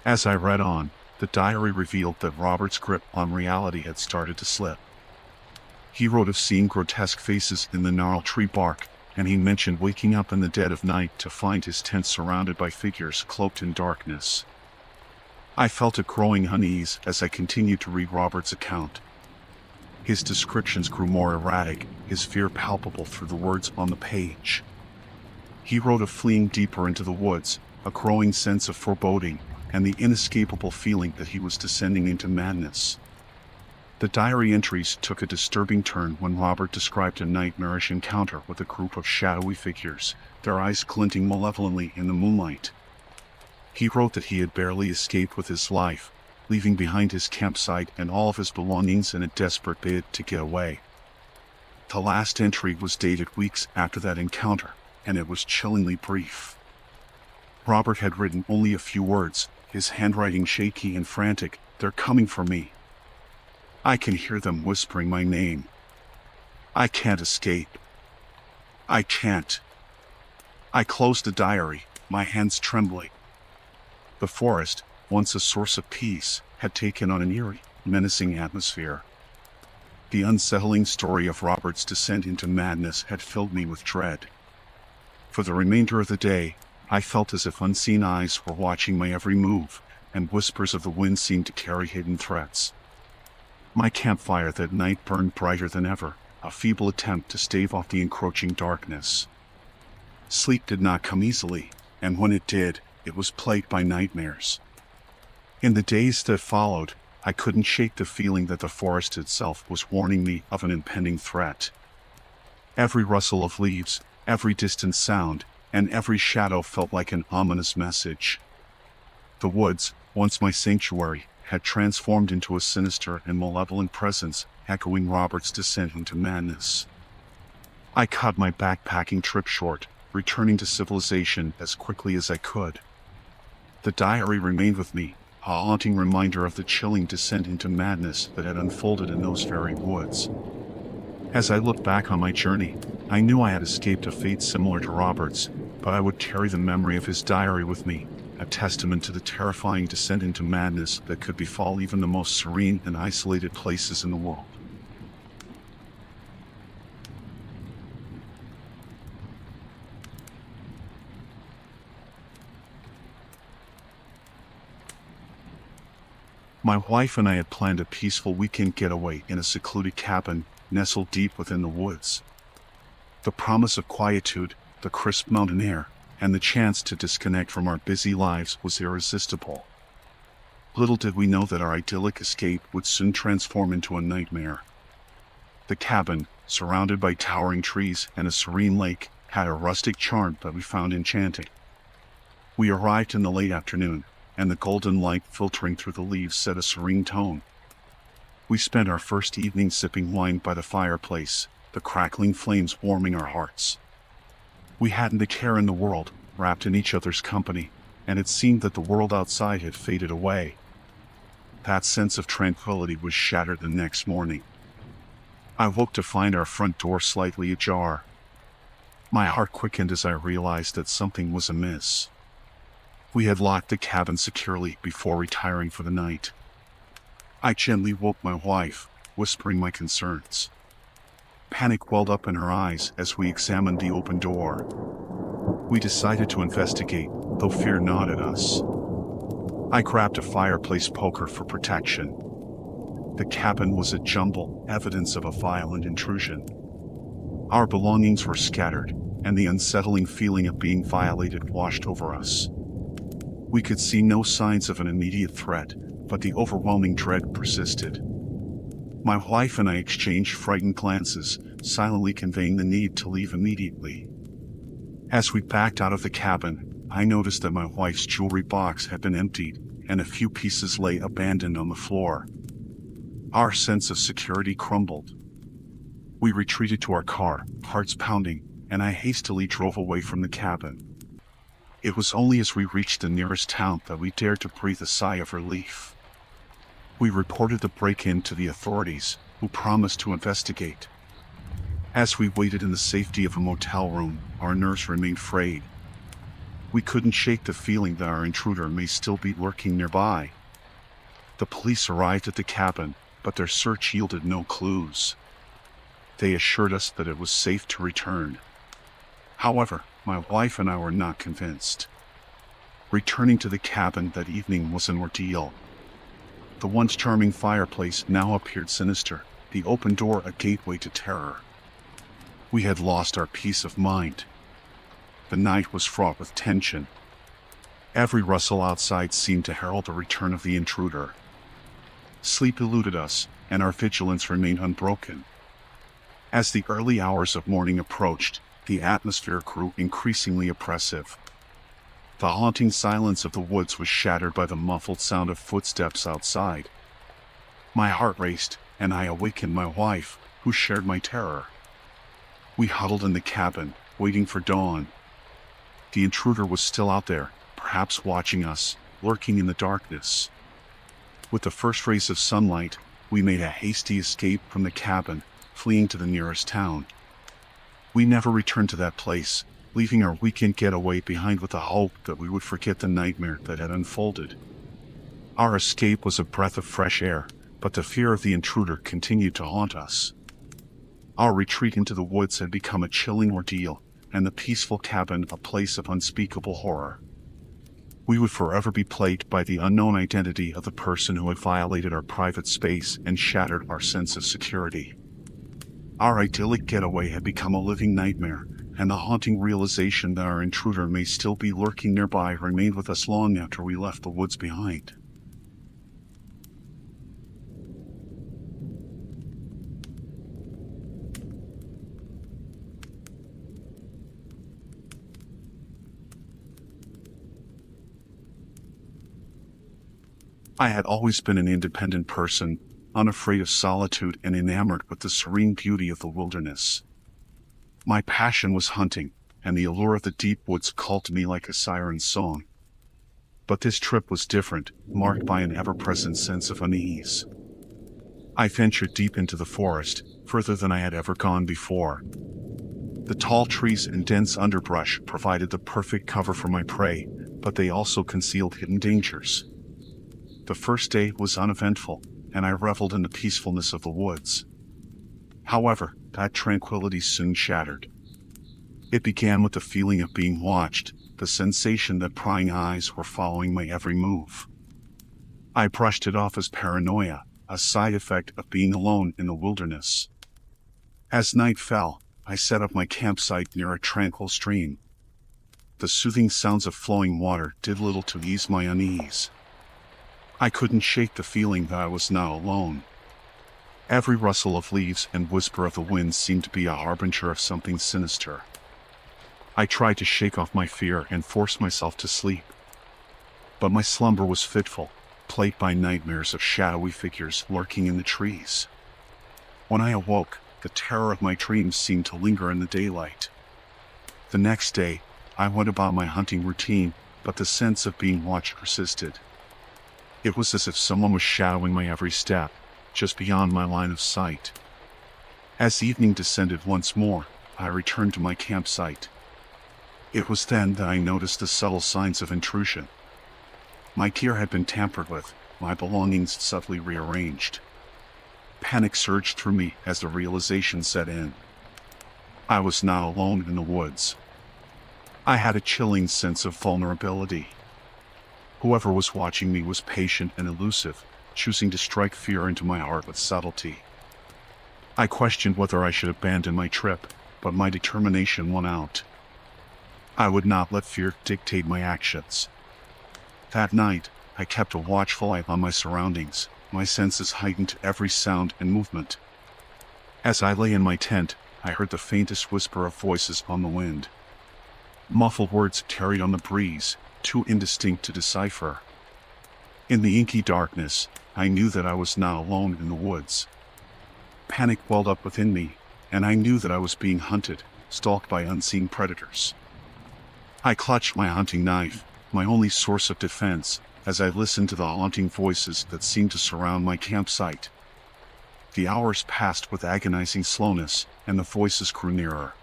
As I read on, the diary revealed that Robert's grip on reality had started to slip. He wrote of seeing grotesque faces in the gnarled tree bark, and he mentioned waking up in the dead of night to find his tent surrounded by figures cloaked in darkness. I felt a growing unease as I continued to read Robert's account. His descriptions grew more erratic, his fear palpable through the words on the page. He wrote of fleeing deeper into the woods, a growing sense of foreboding, and the inescapable feeling that he was descending into madness. The diary entries took a disturbing turn when Robert described a nightmarish encounter with a group of shadowy figures, their eyes glinting malevolently in the moonlight. He wrote that he had barely escaped with his life, leaving behind his campsite and all of his belongings in a desperate bid to get away. The last entry was dated weeks after that encounter, and it was chillingly brief. Robert had written only a few words, his handwriting shaky and frantic. "They're coming for me. I can hear them whispering my name. I can't escape. I can't." I closed the diary, my hands trembling. The forest, once a source of peace, had taken on an eerie, menacing atmosphere. The unsettling story of Robert's descent into madness had filled me with dread. For the remainder of the day, I felt as if unseen eyes were watching my every move, and whispers of the wind seemed to carry hidden threats. My campfire that night burned brighter than ever, a feeble attempt to stave off the encroaching darkness. Sleep did not come easily, and when it did, it was plagued by nightmares. In the days that followed, I couldn't shake the feeling that the forest itself was warning me of an impending threat. Every rustle of leaves, every distant sound, and every shadow felt like an ominous message. The woods, once my sanctuary, had transformed into a sinister and malevolent presence, echoing Robert's descent into madness. I cut my backpacking trip short, returning to civilization as quickly as I could. The diary remained with me, a haunting reminder of the chilling descent into madness that had unfolded in those very woods. As I looked back on my journey, I knew I had escaped a fate similar to Robert's, but I would carry the memory of his diary with me, a testament to the terrifying descent into madness that could befall even the most serene and isolated places in the world. My wife and I had planned a peaceful weekend getaway in a secluded cabin nestled deep within the woods. The promise of quietude, the crisp mountain air, and the chance to disconnect from our busy lives was irresistible. Little did we know that our idyllic escape would soon transform into a nightmare. The cabin, surrounded by towering trees and a serene lake, had a rustic charm that we found enchanting. We arrived in the late afternoon, and the golden light filtering through the leaves set a serene tone. We spent our first evening sipping wine by the fireplace, the crackling flames warming our hearts. We hadn't a care in the world, wrapped in each other's company, and it seemed that the world outside had faded away. That sense of tranquility was shattered the next morning. I woke to find our front door slightly ajar. My heart quickened as I realized that something was amiss. We had locked the cabin securely before retiring for the night. I gently woke my wife, whispering my concerns. Panic welled up in her eyes as we examined the open door. We decided to investigate, though fear gnawed at us. I grabbed a fireplace poker for protection. The cabin was a jumble, evidence of a violent intrusion. Our belongings were scattered, and the unsettling feeling of being violated washed over us. We could see no signs of an immediate threat, but the overwhelming dread persisted. My wife and I exchanged frightened glances, silently conveying the need to leave immediately. As we backed out of the cabin, I noticed that my wife's jewelry box had been emptied, and a few pieces lay abandoned on the floor. Our sense of security crumbled. We retreated to our car, hearts pounding, and I hastily drove away from the cabin. It was only as we reached the nearest town that we dared to breathe a sigh of relief. We reported the break-in to the authorities, who promised to investigate. As we waited in the safety of a motel room, our nerves remained frayed. We couldn't shake the feeling that our intruder may still be lurking nearby. The police arrived at the cabin, but their search yielded no clues. They assured us that it was safe to return. However, my wife and I were not convinced. Returning to the cabin that evening was an ordeal. The once charming fireplace now appeared sinister, the open door a gateway to terror. We had lost our peace of mind. The night was fraught with tension. Every rustle outside seemed to herald the return of the intruder. Sleep eluded us, and our vigilance remained unbroken. As the early hours of morning approached, the atmosphere grew increasingly oppressive. The haunting silence of the woods was shattered by the muffled sound of footsteps outside. My heart raced, and I awakened my wife, who shared my terror. We huddled in the cabin, waiting for dawn. The intruder was still out there, perhaps watching us, lurking in the darkness. With the first rays of sunlight, we made a hasty escape from the cabin, fleeing to the nearest town. We never returned to that place, leaving our weekend getaway behind with the hope that we would forget the nightmare that had unfolded. Our escape was a breath of fresh air, but the fear of the intruder continued to haunt us. Our retreat into the woods had become a chilling ordeal, and the peaceful cabin a place of unspeakable horror. We would forever be plagued by the unknown identity of the person who had violated our private space and shattered our sense of security. Our idyllic getaway had become a living nightmare, and the haunting realization that our intruder may still be lurking nearby remained with us long after we left the woods behind. I had always been an independent person, unafraid of solitude and enamored with the serene beauty of the wilderness. My passion was hunting, and the allure of the deep woods called to me like a siren's song. But this trip was different, marked by an ever-present sense of unease. I ventured deep into the forest, further than I had ever gone before. The tall trees and dense underbrush provided the perfect cover for my prey, but they also concealed hidden dangers. The first day was uneventful, and I reveled in the peacefulness of the woods. However, that tranquility soon shattered. It began with the feeling of being watched, the sensation that prying eyes were following my every move. I brushed it off as paranoia, a side effect of being alone in the wilderness. As night fell, I set up my campsite near a tranquil stream. The soothing sounds of flowing water did little to ease my unease. I couldn't shake the feeling that I was now alone. Every rustle of leaves and whisper of the wind seemed to be a harbinger of something sinister. I tried to shake off my fear and force myself to sleep. But my slumber was fitful, plagued by nightmares of shadowy figures lurking in the trees. When I awoke, the terror of my dreams seemed to linger in the daylight. The next day, I went about my hunting routine, but the sense of being watched persisted. It was as if someone was shadowing my every step, just beyond my line of sight. As evening descended once more, I returned to my campsite. It was then that I noticed the subtle signs of intrusion. My gear had been tampered with, my belongings subtly rearranged. Panic surged through me as the realization set in. I was now alone in the woods. I had a chilling sense of vulnerability. Whoever was watching me was patient and elusive, choosing to strike fear into my heart with subtlety. I questioned whether I should abandon my trip, but my determination won out. I would not let fear dictate my actions. That night, I kept a watchful eye on my surroundings, my senses heightened to every sound and movement. As I lay in my tent, I heard the faintest whisper of voices on the wind. Muffled words tarried on the breeze, too indistinct to decipher. In the inky darkness, I knew that I was now alone in the woods. Panic welled up within me, and I knew that I was being hunted, stalked by unseen predators. I clutched my hunting knife, my only source of defense, as I listened to the haunting voices that seemed to surround my campsite. The hours passed with agonizing slowness, and the voices grew nearer.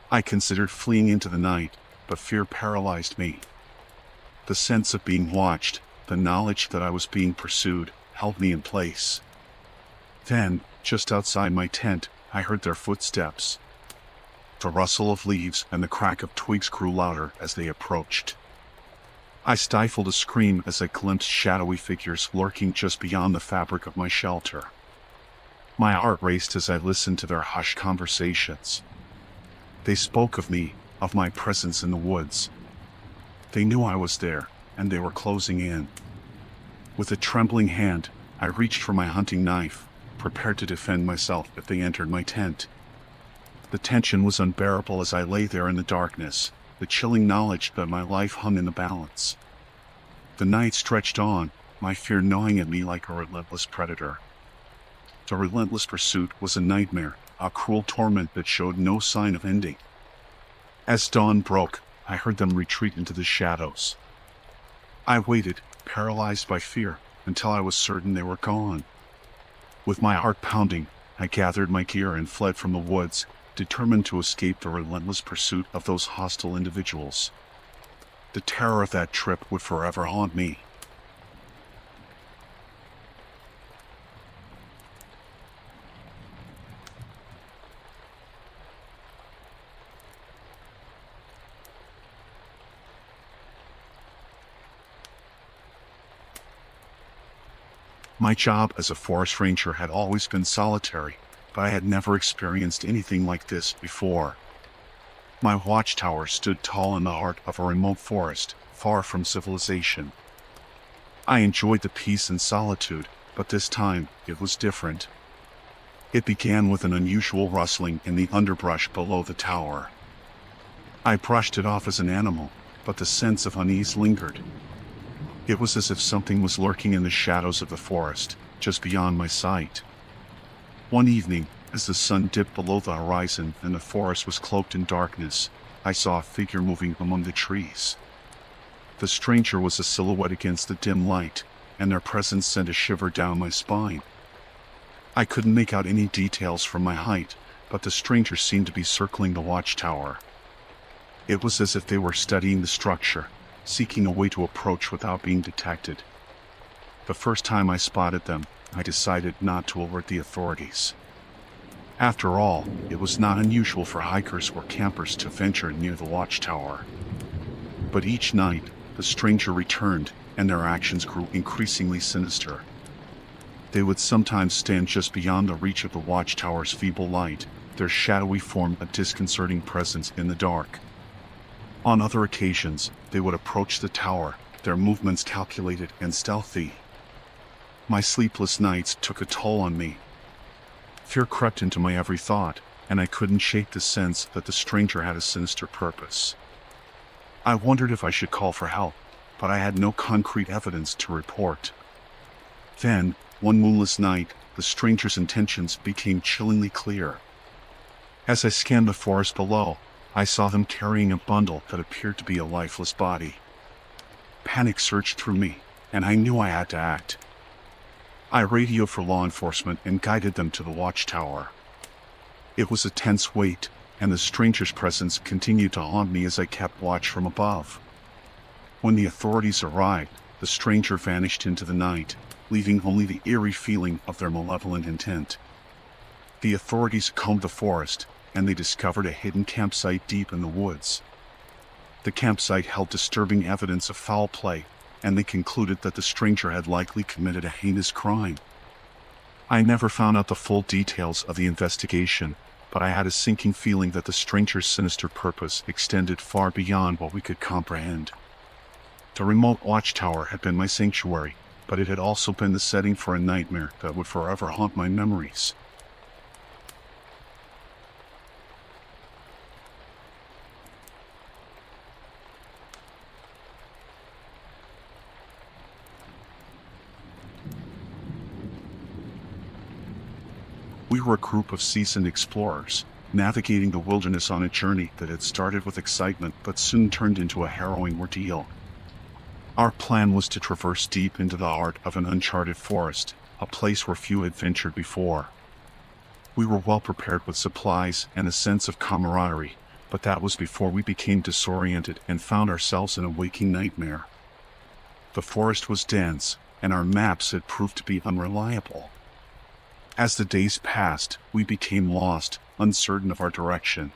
I considered fleeing into the night, but fear paralyzed me. The sense of being watched, the knowledge that I was being pursued, held me in place. Then, just outside my tent, I heard their footsteps. The rustle of leaves and the crack of twigs grew louder as they approached. I stifled a scream as I glimpsed shadowy figures lurking just beyond the fabric of my shelter. My heart raced as I listened to their hushed conversations. They spoke of me, of my presence in the woods. They knew I was there, and they were closing in. With a trembling hand, I reached for my hunting knife, prepared to defend myself if they entered my tent. The tension was unbearable as I lay there in the darkness, the chilling knowledge that my life hung in the balance. The night stretched on, my fear gnawing at me like a relentless predator. The relentless pursuit was a nightmare, a cruel torment that showed no sign of ending. As dawn broke, I heard them retreat into the shadows. I waited, paralyzed by fear, until I was certain they were gone. With my heart pounding, I gathered my gear and fled from the woods, determined to escape the relentless pursuit of those hostile individuals. The terror of that trip would forever haunt me. My job as a forest ranger had always been solitary, but I had never experienced anything like this before. My watchtower stood tall in the heart of a remote forest, far from civilization. I enjoyed the peace and solitude, but this time it was different. It began with an unusual rustling in the underbrush below the tower. I brushed it off as an animal, but the sense of unease lingered. It was as if something was lurking in the shadows of the forest, just beyond my sight. One evening, as the sun dipped below the horizon and the forest was cloaked in darkness, I saw a figure moving among the trees. The stranger was a silhouette against the dim light, and their presence sent a shiver down my spine. I couldn't make out any details from my height, but the stranger seemed to be circling the watchtower. It was as if they were studying the structure, seeking a way to approach without being detected. The first time I spotted them, I decided not to alert the authorities. After all, it was not unusual for hikers or campers to venture near the watchtower. But each night, the stranger returned, and their actions grew increasingly sinister. They would sometimes stand just beyond the reach of the watchtower's feeble light, their shadowy form a disconcerting presence in the dark. On other occasions, they would approach the tower, their movements calculated and stealthy. My sleepless nights took a toll on me. Fear crept into my every thought, and I couldn't shake the sense that the stranger had a sinister purpose. I wondered if I should call for help, but I had no concrete evidence to report. Then, one moonless night, the stranger's intentions became chillingly clear. As I scanned the forest below, I saw them carrying a bundle that appeared to be a lifeless body. Panic surged through me, and I knew I had to act. I radioed for law enforcement and guided them to the watchtower. It was a tense wait, and the stranger's presence continued to haunt me as I kept watch from above. When the authorities arrived, the stranger vanished into the night, leaving only the eerie feeling of their malevolent intent. The authorities combed the forest, and they discovered a hidden campsite deep in the woods. The campsite held disturbing evidence of foul play, and they concluded that the stranger had likely committed a heinous crime. I never found out the full details of the investigation, but I had a sinking feeling that the stranger's sinister purpose extended far beyond what we could comprehend. The remote watchtower had been my sanctuary, but it had also been the setting for a nightmare that would forever haunt my memories. We were a group of seasoned explorers, navigating the wilderness on a journey that had started with excitement but soon turned into a harrowing ordeal. Our plan was to traverse deep into the heart of an uncharted forest, a place where few had ventured before. We were well prepared with supplies and a sense of camaraderie, but that was before we became disoriented and found ourselves in a waking nightmare. The forest was dense, and our maps had proved to be unreliable. As the days passed, we became lost, uncertain of our direction.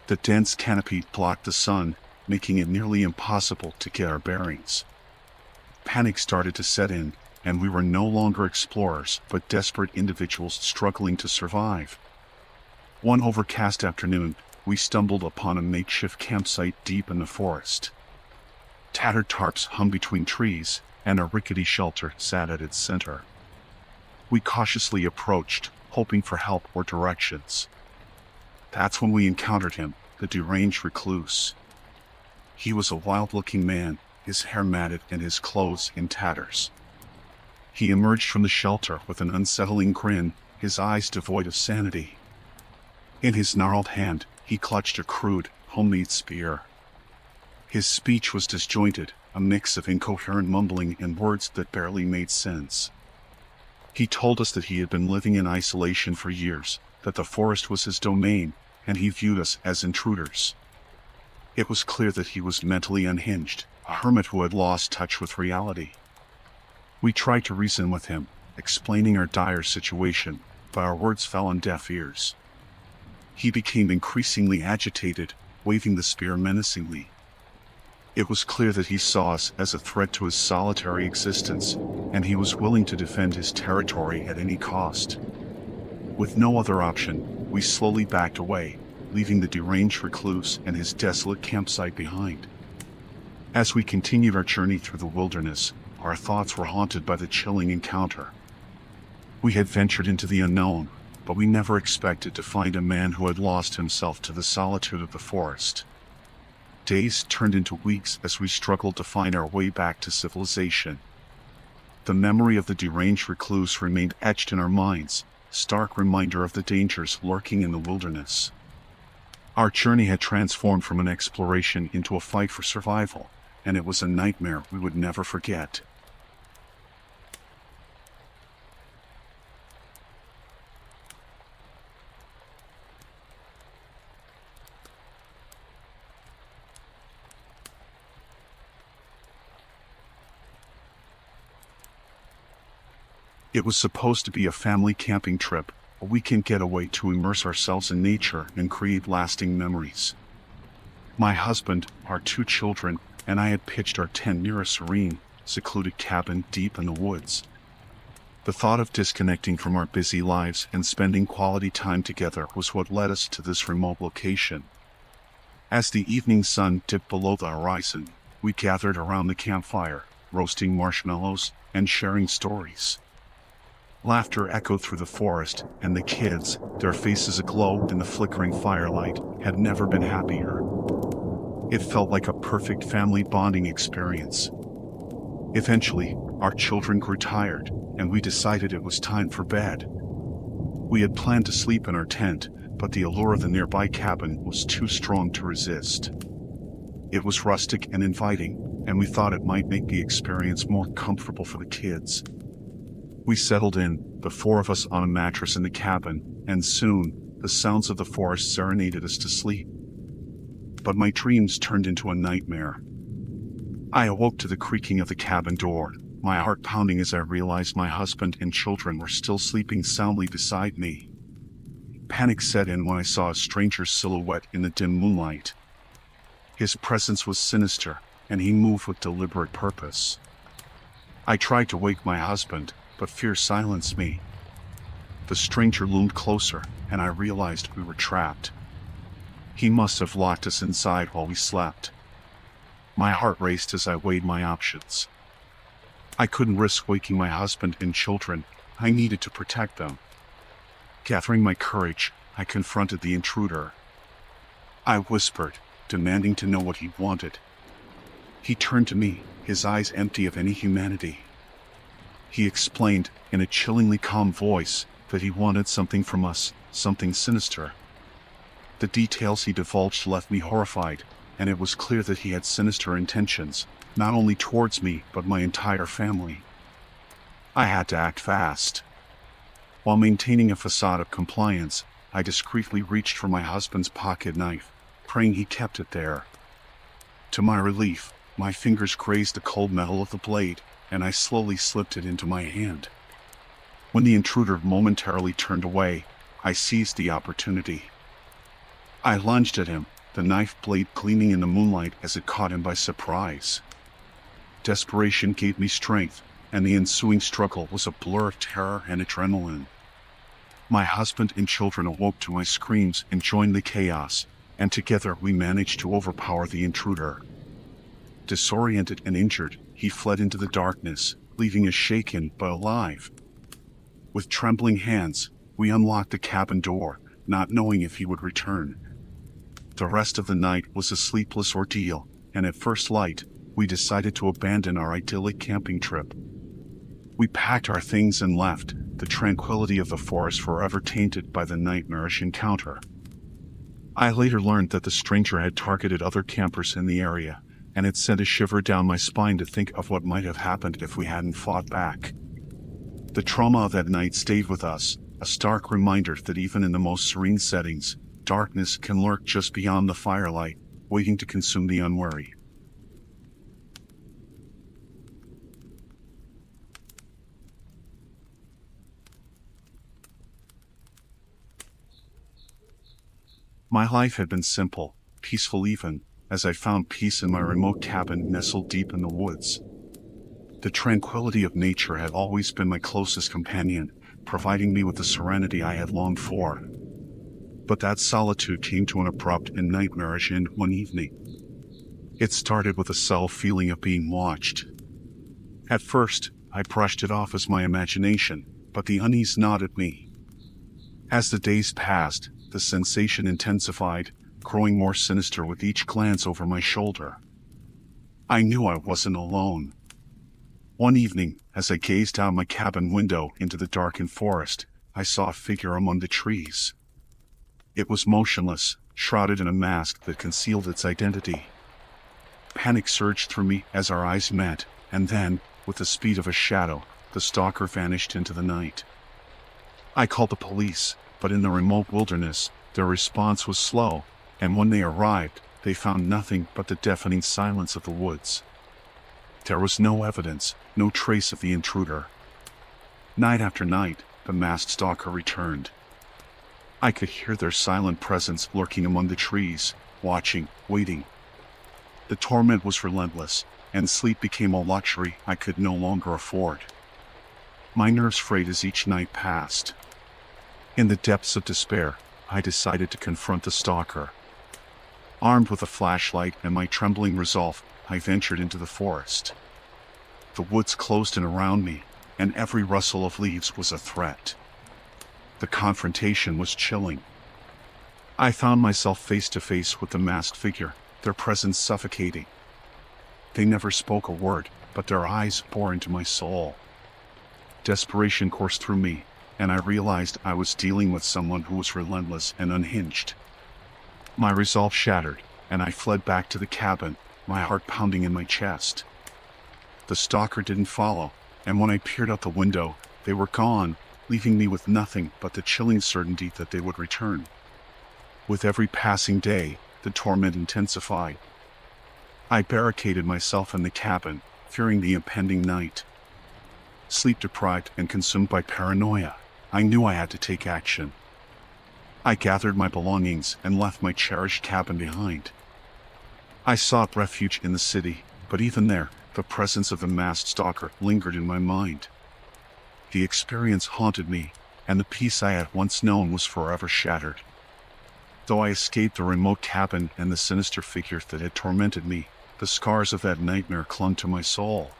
The dense canopy blocked the sun, making it nearly impossible to get our bearings. Panic started to set in, and we were no longer explorers, but desperate individuals struggling to survive. One overcast afternoon, we stumbled upon a makeshift campsite deep in the forest. Tattered tarps hung between trees, and a rickety shelter sat at its center. We cautiously approached, hoping for help or directions. That's when we encountered him, the deranged recluse. He was a wild-looking man, his hair matted and his clothes in tatters. He emerged from the shelter with an unsettling grin, his eyes devoid of sanity. In his gnarled hand, he clutched a crude, homemade spear. His speech was disjointed, a mix of incoherent mumbling and words that barely made sense. He told us that he had been living in isolation for years, that the forest was his domain, and he viewed us as intruders. It was clear that he was mentally unhinged, a hermit who had lost touch with reality. We tried to reason with him, explaining our dire situation, but our words fell on deaf ears. He became increasingly agitated, waving the spear menacingly. It was clear that he saw us as a threat to his solitary existence, and he was willing to defend his territory at any cost. With no other option, we slowly backed away, leaving the deranged recluse and his desolate campsite behind. As we continued our journey through the wilderness, our thoughts were haunted by the chilling encounter. We had ventured into the unknown, but we never expected to find a man who had lost himself to the solitude of the forest. Days turned into weeks as we struggled to find our way back to civilization. The memory of the deranged recluse remained etched in our minds, a stark reminder of the dangers lurking in the wilderness. Our journey had transformed from an exploration into a fight for survival, and it was a nightmare we would never forget. It was supposed to be a family camping trip, a weekend getaway to immerse ourselves in nature and create lasting memories. My husband, our 2 children, and I had pitched our tent near a serene, secluded cabin deep in the woods. The thought of disconnecting from our busy lives and spending quality time together was what led us to this remote location. As the evening sun dipped below the horizon, we gathered around the campfire, roasting marshmallows and sharing stories. Laughter echoed through the forest, and the kids, their faces aglow in the flickering firelight, had never been happier. It felt like a perfect family bonding experience. Eventually, our children grew tired, and we decided it was time for bed. We had planned to sleep in our tent, but the allure of the nearby cabin was too strong to resist. It was rustic and inviting, and we thought it might make the experience more comfortable for the kids. We settled in, the 4 of us on a mattress in the cabin, and soon, the sounds of the forest serenaded us to sleep. But my dreams turned into a nightmare. I awoke to the creaking of the cabin door, my heart pounding as I realized my husband and children were still sleeping soundly beside me. Panic set in when I saw a stranger's silhouette in the dim moonlight. His presence was sinister, and he moved with deliberate purpose. I tried to wake my husband, but fear silenced me. The stranger loomed closer, and I realized we were trapped. He must have locked us inside while we slept. My heart raced as I weighed my options. I couldn't risk waking my husband and children. I needed to protect them. Gathering my courage, I confronted the intruder. I whispered, demanding to know what he wanted. He turned to me, his eyes empty of any humanity. He explained, in a chillingly calm voice, that he wanted something from us, something sinister. The details he divulged left me horrified, and it was clear that he had sinister intentions, not only towards me, but my entire family. I had to act fast. While maintaining a facade of compliance, I discreetly reached for my husband's pocket knife, praying he kept it there. To my relief, my fingers grazed the cold metal of the blade, and I slowly slipped it into my hand. When the intruder momentarily turned away, I seized the opportunity. I lunged at him, the knife blade gleaming in the moonlight as it caught him by surprise. Desperation gave me strength, and the ensuing struggle was a blur of terror and adrenaline. My husband and children awoke to my screams and joined the chaos, and together we managed to overpower the intruder. Disoriented and injured, he fled into the darkness, leaving us shaken but alive. With trembling hands, we unlocked the cabin door, not knowing if he would return. The rest of the night was a sleepless ordeal, and at first light, we decided to abandon our idyllic camping trip. We packed our things and left, the tranquility of the forest forever tainted by the nightmarish encounter. I later learned that the stranger had targeted other campers in the area, and it sent a shiver down my spine to think of what might have happened if we hadn't fought back. The trauma of that night stayed with us, a stark reminder that even in the most serene settings, darkness can lurk just beyond the firelight, waiting to consume the unwary. My life had been simple, peaceful even, as I found peace in my remote cabin nestled deep in the woods. The tranquility of nature had always been my closest companion, providing me with the serenity I had longed for. But that solitude came to an abrupt and nightmarish end one evening. It started with a subtle feeling of being watched. At first, I brushed it off as my imagination, but the unease gnawed at me. As the days passed, the sensation intensified, growing more sinister with each glance over my shoulder. I knew I wasn't alone. One evening, as I gazed out my cabin window into the darkened forest, I saw a figure among the trees. It was motionless, shrouded in a mask that concealed its identity. Panic surged through me as our eyes met, and then, with the speed of a shadow, the stalker vanished into the night. I called the police, but in the remote wilderness, their response was slow, and when they arrived, they found nothing but the deafening silence of the woods. There was no evidence, no trace of the intruder. Night after night, the masked stalker returned. I could hear their silent presence lurking among the trees, watching, waiting. The torment was relentless, and sleep became a luxury I could no longer afford. My nerves frayed as each night passed. In the depths of despair, I decided to confront the stalker. Armed with a flashlight and my trembling resolve, I ventured into the forest. The woods closed in around me, and every rustle of leaves was a threat. The confrontation was chilling. I found myself face to face with the masked figure, their presence suffocating. They never spoke a word, but their eyes bore into my soul. Desperation coursed through me, and I realized I was dealing with someone who was relentless and unhinged. My resolve shattered, and I fled back to the cabin, my heart pounding in my chest. The stalker didn't follow, and when I peered out the window, they were gone, leaving me with nothing but the chilling certainty that they would return. With every passing day, the torment intensified. I barricaded myself in the cabin, fearing the impending night. Sleep deprived and consumed by paranoia, I knew I had to take action. I gathered my belongings and left my cherished cabin behind. I sought refuge in the city, but even there, the presence of the masked stalker lingered in my mind. The experience haunted me, and the peace I had once known was forever shattered. Though I escaped the remote cabin and the sinister figure that had tormented me, the scars of that nightmare clung to my soul.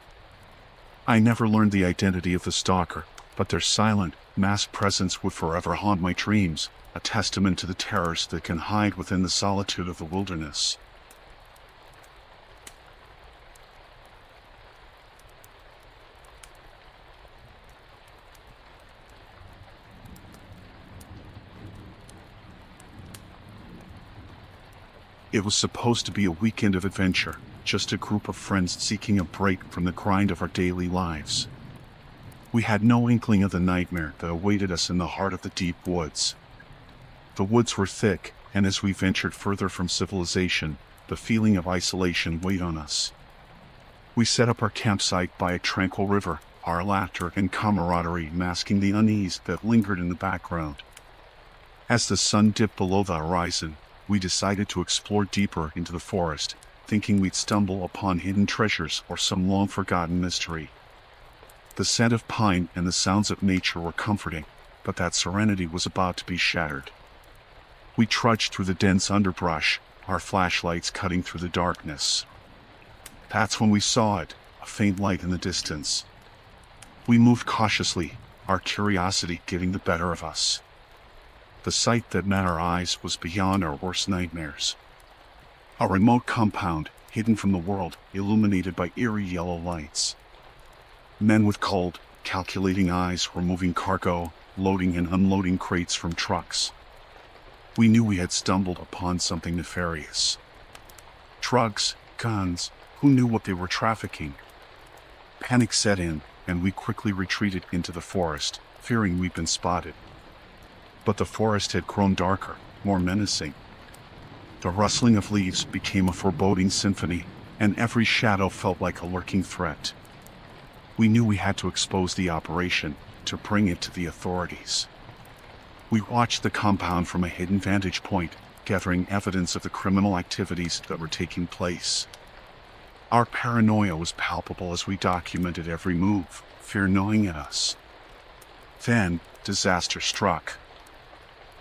I never learned the identity of the stalker, but their silent, masked presence would forever haunt my dreams, a testament to the terrors that can hide within the solitude of the wilderness. It was supposed to be a weekend of adventure, just a group of friends seeking a break from the grind of our daily lives. We had no inkling of the nightmare that awaited us in the heart of the deep woods. The woods were thick, and as we ventured further from civilization, the feeling of isolation weighed on us. We set up our campsite by a tranquil river, our laughter and camaraderie masking the unease that lingered in the background. As the sun dipped below the horizon, we decided to explore deeper into the forest, thinking we'd stumble upon hidden treasures or some long-forgotten mystery. The scent of pine and the sounds of nature were comforting, but that serenity was about to be shattered. We trudged through the dense underbrush, our flashlights cutting through the darkness. That's when we saw it, a faint light in the distance. We moved cautiously, our curiosity getting the better of us. The sight that met our eyes was beyond our worst nightmares. A remote compound, hidden from the world, illuminated by eerie yellow lights. Men with cold, calculating eyes were moving cargo, loading and unloading crates from trucks. We knew we had stumbled upon something nefarious. Drugs, guns, who knew what they were trafficking? Panic set in, and we quickly retreated into the forest, fearing we'd been spotted. But the forest had grown darker, more menacing. The rustling of leaves became a foreboding symphony, and every shadow felt like a lurking threat. We knew we had to expose the operation, to bring it to the authorities. We watched the compound from a hidden vantage point, gathering evidence of the criminal activities that were taking place. Our paranoia was palpable as we documented every move, fear gnawing at us. Then, disaster struck.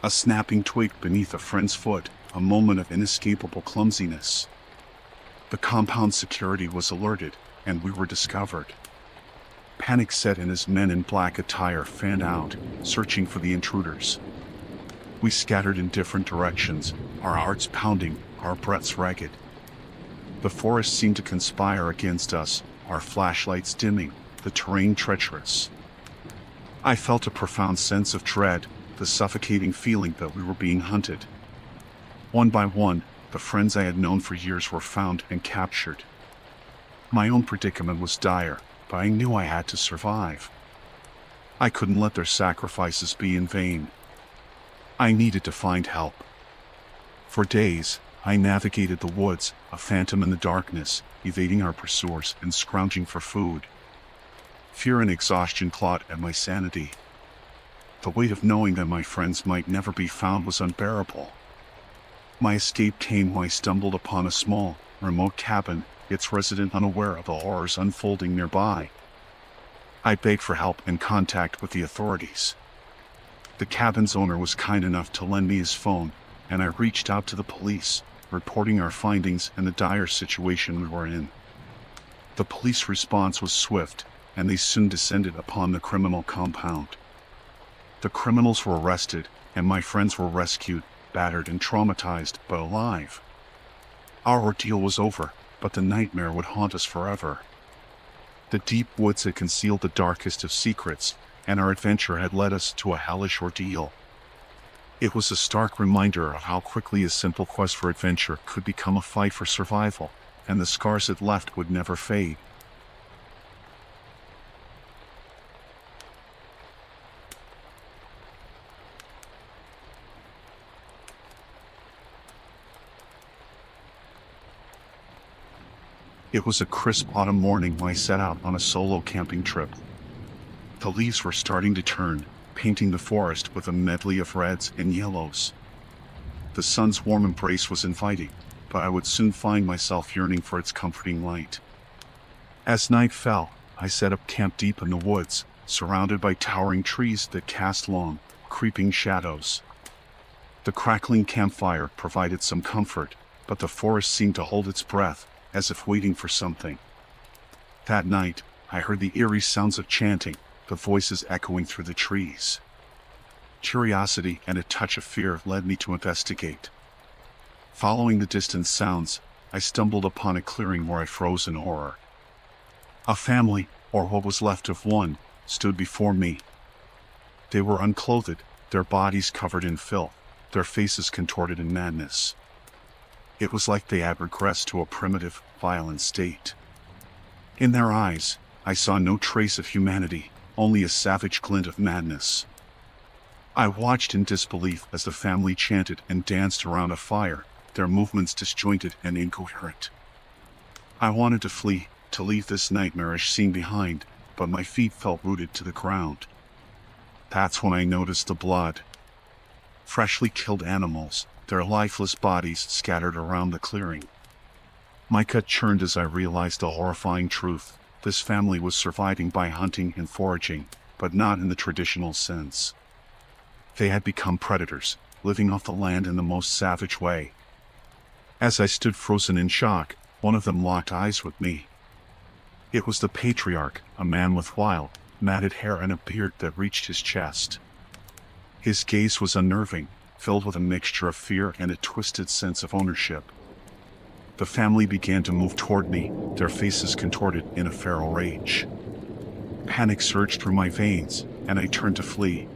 A snapping twig beneath a friend's foot, a moment of inescapable clumsiness. The compound security was alerted, and we were discovered. Panic set in as men in black attire fanned out, searching for the intruders. We scattered in different directions, our hearts pounding, our breaths ragged. The forest seemed to conspire against us, our flashlights dimming, the terrain treacherous. I felt a profound sense of dread, the suffocating feeling that we were being hunted. One by one, the friends I had known for years were found and captured. My own predicament was dire, but I knew I had to survive. I couldn't let their sacrifices be in vain. I needed to find help. For days, I navigated the woods, a phantom in the darkness, evading our pursuers and scrounging for food. Fear and exhaustion clawed at my sanity. The weight of knowing that my friends might never be found was unbearable. My escape came when I stumbled upon a small, remote cabin, its resident unaware of the horrors unfolding nearby. I begged for help and contact with the authorities. The cabin's owner was kind enough to lend me his phone, and I reached out to the police, reporting our findings and the dire situation we were in. The police response was swift, and they soon descended upon the criminal compound. The criminals were arrested, and my friends were rescued, battered and traumatized, but alive. Our ordeal was over, but the nightmare would haunt us forever. The deep woods had concealed the darkest of secrets, and our adventure had led us to a hellish ordeal. It was a stark reminder of how quickly a simple quest for adventure could become a fight for survival, and the scars it left would never fade. It was a crisp autumn morning when I set out on a solo camping trip. The leaves were starting to turn, painting the forest with a medley of reds and yellows. The sun's warm embrace was inviting, but I would soon find myself yearning for its comforting light. As night fell, I set up camp deep in the woods, surrounded by towering trees that cast long, creeping shadows. The crackling campfire provided some comfort, but the forest seemed to hold its breath, as if waiting for something. That night, I heard the eerie sounds of chanting, the voices echoing through the trees. Curiosity and a touch of fear led me to investigate. Following the distant sounds, I stumbled upon a clearing where I froze in horror. A family, or what was left of one, stood before me. They were unclothed, their bodies covered in filth, their faces contorted in madness. It was like they had regressed to a primitive, violent state. In their eyes, I saw no trace of humanity, only a savage glint of madness. I watched in disbelief as the family chanted and danced around a fire, their movements disjointed and incoherent. I wanted to flee, to leave this nightmarish scene behind, but my feet felt rooted to the ground. That's when I noticed the blood. Freshly killed animals, their lifeless bodies scattered around the clearing. My gut churned as I realized the horrifying truth. This family was surviving by hunting and foraging, but not in the traditional sense. They had become predators, living off the land in the most savage way. As I stood frozen in shock, one of them locked eyes with me. It was the patriarch, a man with wild, matted hair and a beard that reached his chest. His gaze was unnerving, filled with a mixture of fear and a twisted sense of ownership. The family began to move toward me, their faces contorted in a feral rage. Panic surged through my veins, and I turned to flee.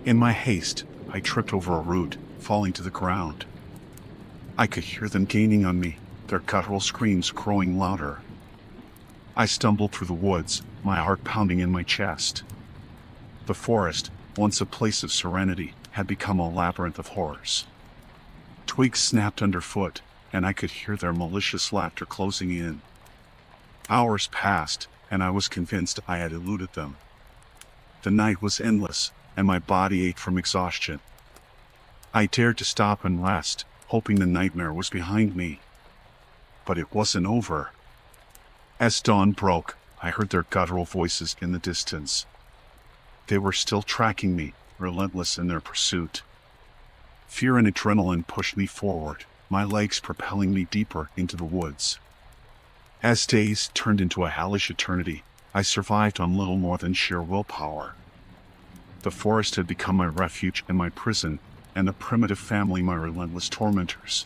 In my haste, I tripped over a root, falling to the ground. I could hear them gaining on me, their guttural screams growing louder. I stumbled through the woods, my heart pounding in my chest. The forest, once a place of serenity, had become a labyrinth of horrors. Twigs snapped underfoot, and I could hear their malicious laughter closing in. Hours passed, and I was convinced I had eluded them. The night was endless, and my body ached from exhaustion. I dared to stop and rest, hoping the nightmare was behind me. But it wasn't over. As dawn broke, I heard their guttural voices in the distance. They were still tracking me, relentless in their pursuit. Fear and adrenaline pushed me forward, my legs propelling me deeper into the woods. As days turned into a hellish eternity, I survived on little more than sheer willpower. The forest had become my refuge and my prison, and the primitive family my relentless tormentors.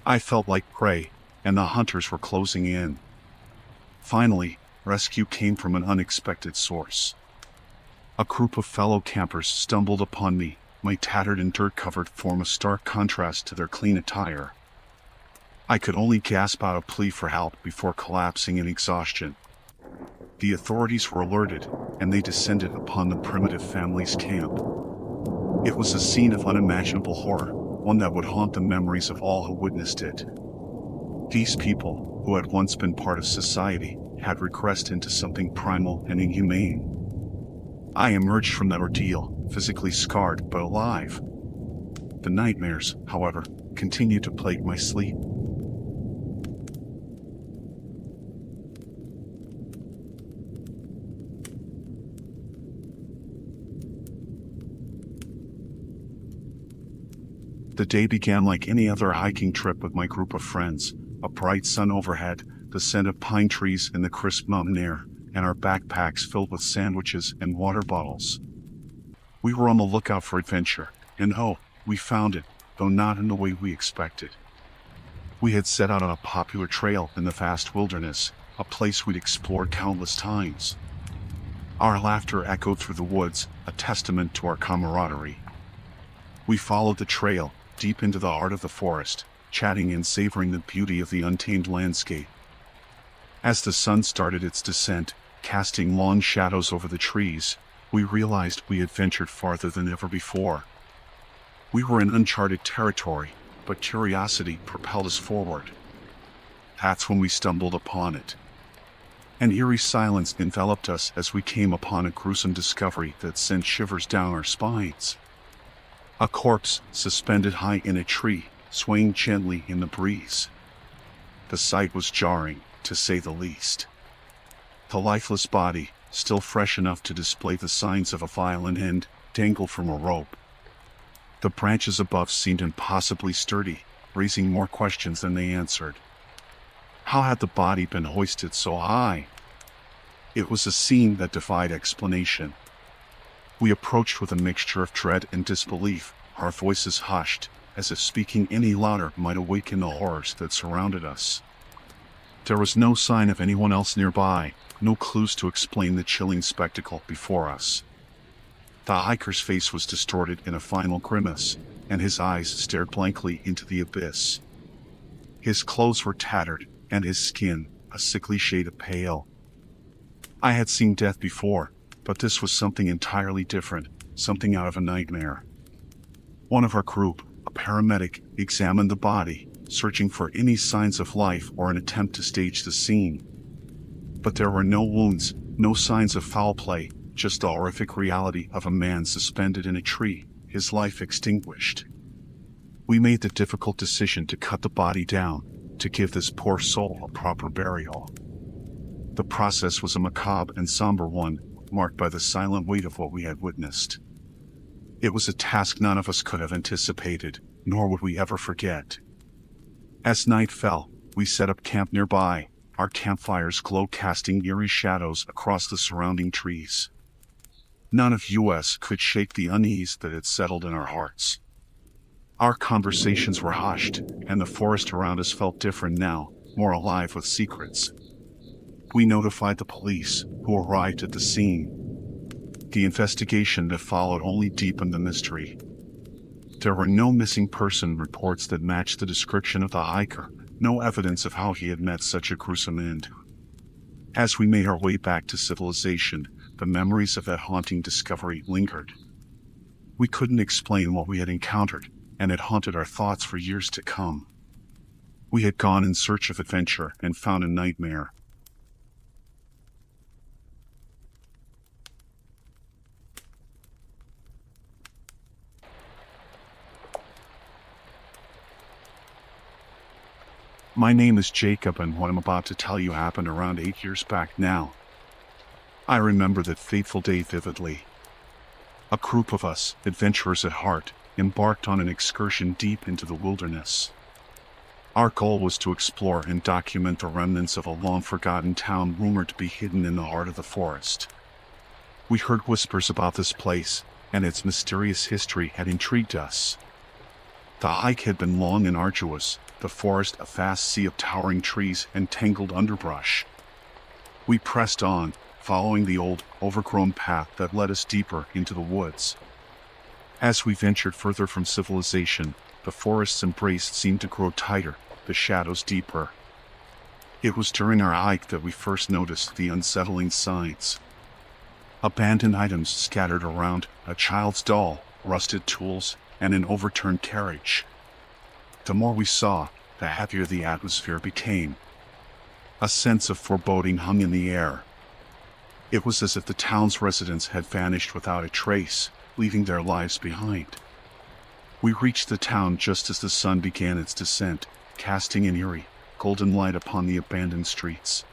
I felt like prey, and the hunters were closing in. Finally, rescue came from an unexpected source. A group of fellow campers stumbled upon me, my tattered and dirt-covered form a stark contrast to their clean attire. I could only gasp out a plea for help before collapsing in exhaustion. The authorities were alerted, and they descended upon the primitive family's camp. It was a scene of unimaginable horror, one that would haunt the memories of all who witnessed it. These people, who had once been part of society, had regressed into something primal and inhumane. I emerged from that ordeal, physically scarred but alive. The nightmares, however, continued to plague my sleep. The day began like any other hiking trip with my group of friends. A bright sun overhead, the scent of pine trees in the crisp mountain air, and our backpacks filled with sandwiches and water bottles. We were on the lookout for adventure, and we found it, though not in the way we expected. We had set out on a popular trail in the vast wilderness, a place we'd explored countless times. Our laughter echoed through the woods, a testament to our camaraderie. We followed the trail, deep into the heart of the forest, chatting and savoring the beauty of the untamed landscape. As the sun started its descent, casting long shadows over the trees, we realized we had ventured farther than ever before. We were in uncharted territory, but curiosity propelled us forward. That's when we stumbled upon it. An eerie silence enveloped us as we came upon a gruesome discovery that sent shivers down our spines. A corpse suspended high in a tree, swaying gently in the breeze. The sight was jarring, to say the least. The lifeless body, still fresh enough to display the signs of a violent end, dangled from a rope. The branches above seemed impossibly sturdy, raising more questions than they answered. How had the body been hoisted so high? It was a scene that defied explanation. We approached with a mixture of dread and disbelief, our voices hushed, as if speaking any louder might awaken the horrors that surrounded us. There was no sign of anyone else nearby, no clues to explain the chilling spectacle before us. The hiker's face was distorted in a final grimace, and his eyes stared blankly into the abyss. His clothes were tattered, and his skin, a sickly shade of pale. I had seen death before, but this was something entirely different, something out of a nightmare. One of our group, a paramedic, examined the body, searching for any signs of life or an attempt to stage the scene. But there were no wounds, no signs of foul play, just the horrific reality of a man suspended in a tree, his life extinguished. We made the difficult decision to cut the body down, to give this poor soul a proper burial. The process was a macabre and somber one, marked by the silent weight of what we had witnessed. It was a task none of us could have anticipated, nor would we ever forget. As night fell, we set up camp nearby, our campfires glow casting eerie shadows across the surrounding trees. None of us could shake the unease that had settled in our hearts. Our conversations were hushed, and the forest around us felt different now, more alive with secrets. We notified the police, who arrived at the scene. The investigation that followed only deepened the mystery. There were no missing person reports that matched the description of the hiker, no evidence of how he had met such a gruesome end. As we made our way back to civilization, the memories of that haunting discovery lingered. We couldn't explain what we had encountered, and it haunted our thoughts for years to come. We had gone in search of adventure and found a nightmare. My name is Jacob, and what I'm about to tell you happened around 8 years back now. I remember that fateful day vividly. A group of us, adventurers at heart, embarked on an excursion deep into the wilderness. Our goal was to explore and document the remnants of a long-forgotten town rumored to be hidden in the heart of the forest. We heard whispers about this place, and its mysterious history had intrigued us. The hike had been long and arduous, the forest a vast sea of towering trees and tangled underbrush. We pressed on, following the old, overgrown path that led us deeper into the woods. As we ventured further from civilization, the forest's embrace seemed to grow tighter, the shadows deeper. It was during our hike that we first noticed the unsettling signs. Abandoned items scattered around, a child's doll, rusted tools, and an overturned carriage. The more we saw, the heavier the atmosphere became. A sense of foreboding hung in the air. It was as if the town's residents had vanished without a trace, leaving their lives behind. We reached the town just as the sun began its descent, casting an eerie, golden light upon the abandoned streets.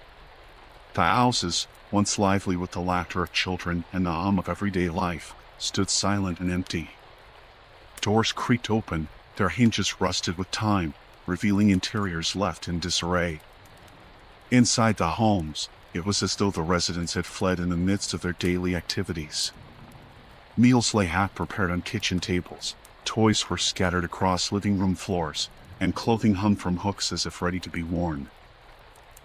The houses, once lively with the laughter of children and the hum of everyday life, stood silent and empty. Doors creaked open, their hinges rusted with time, revealing interiors left in disarray. Inside the homes, it was as though the residents had fled in the midst of their daily activities. Meals lay half-prepared on kitchen tables, toys were scattered across living room floors, and clothing hung from hooks as if ready to be worn.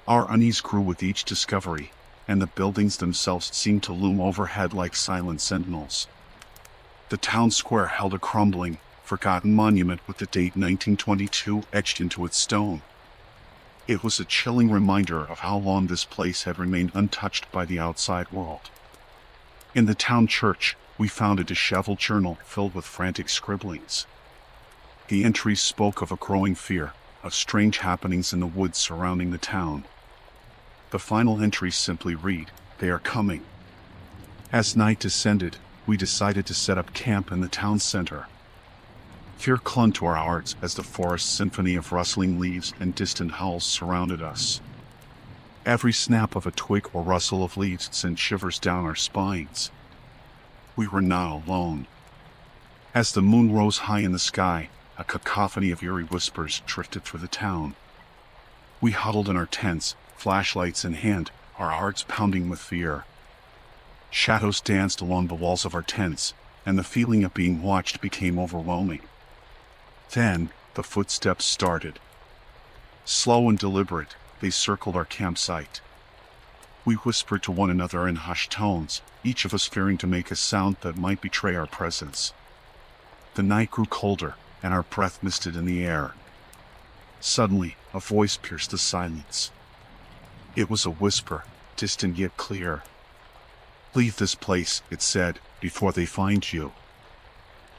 Our unease grew with each discovery, and the buildings themselves seemed to loom overhead like silent sentinels. The town square held a crumbling, forgotten monument with the date 1922 etched into its stone. It was a chilling reminder of how long this place had remained untouched by the outside world. In the town church, we found a disheveled journal filled with frantic scribblings. The entries spoke of a growing fear, of strange happenings in the woods surrounding the town. The final entries simply read, "They are coming." As night descended, we decided to set up camp in the town center. Fear clung to our hearts as the forest's symphony of rustling leaves and distant howls surrounded us. Every snap of a twig or rustle of leaves sent shivers down our spines. We were not alone. As the moon rose high in the sky, a cacophony of eerie whispers drifted through the town. We huddled in our tents, flashlights in hand, our hearts pounding with fear. Shadows danced along the walls of our tents, and the feeling of being watched became overwhelming. Then, the footsteps started. Slow and deliberate, they circled our campsite. We whispered to one another in hushed tones, each of us fearing to make a sound that might betray our presence. The night grew colder, and our breath misted in the air. Suddenly, a voice pierced the silence. It was a whisper, distant yet clear. "Leave this place," it said, "before they find you."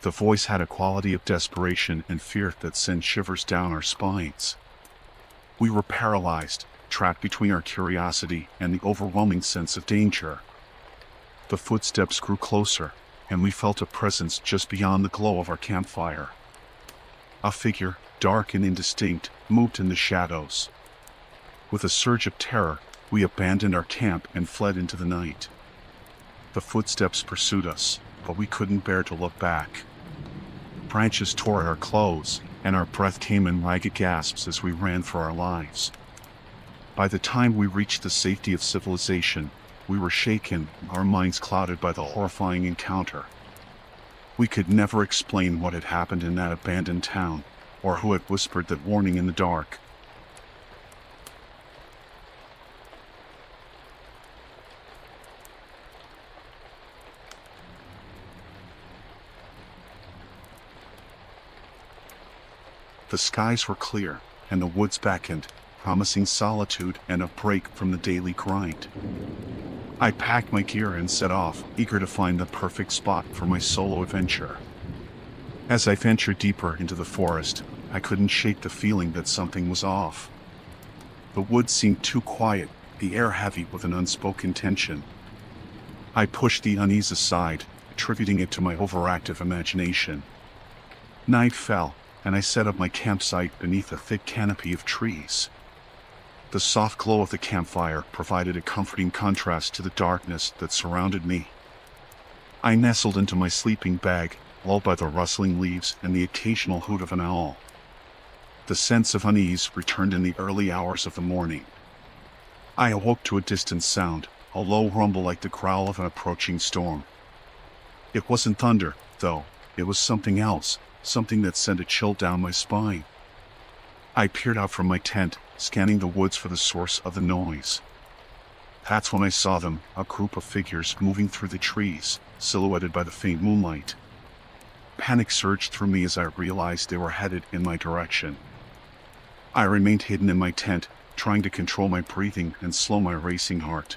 The voice had a quality of desperation and fear that sent shivers down our spines. We were paralyzed, trapped between our curiosity and the overwhelming sense of danger. The footsteps grew closer, and we felt a presence just beyond the glow of our campfire. A figure, dark and indistinct, moved in the shadows. With a surge of terror, we abandoned our camp and fled into the night. The footsteps pursued us, but we couldn't bear to look back. Branches tore at our clothes, and our breath came in ragged gasps as we ran for our lives. By the time we reached the safety of civilization, we were shaken, our minds clouded by the horrifying encounter. We could never explain what had happened in that abandoned town, or who had whispered that warning in the dark. The skies were clear, and the woods beckoned, promising solitude and a break from the daily grind. I packed my gear and set off, eager to find the perfect spot for my solo adventure. As I ventured deeper into the forest, I couldn't shake the feeling that something was off. The woods seemed too quiet, the air heavy with an unspoken tension. I pushed the unease aside, attributing it to my overactive imagination. Night fell, and I set up my campsite beneath a thick canopy of trees. The soft glow of the campfire provided a comforting contrast to the darkness that surrounded me. I nestled into my sleeping bag, lulled by the rustling leaves and the occasional hoot of an owl. The sense of unease returned in the early hours of the morning. I awoke to a distant sound, a low rumble like the growl of an approaching storm. It wasn't thunder, though. It was something else, something that sent a chill down my spine. I peered out from my tent, scanning the woods for the source of the noise. That's when I saw them, a group of figures moving through the trees, silhouetted by the faint moonlight. Panic surged through me as I realized they were headed in my direction. I remained hidden in my tent, trying to control my breathing and slow my racing heart.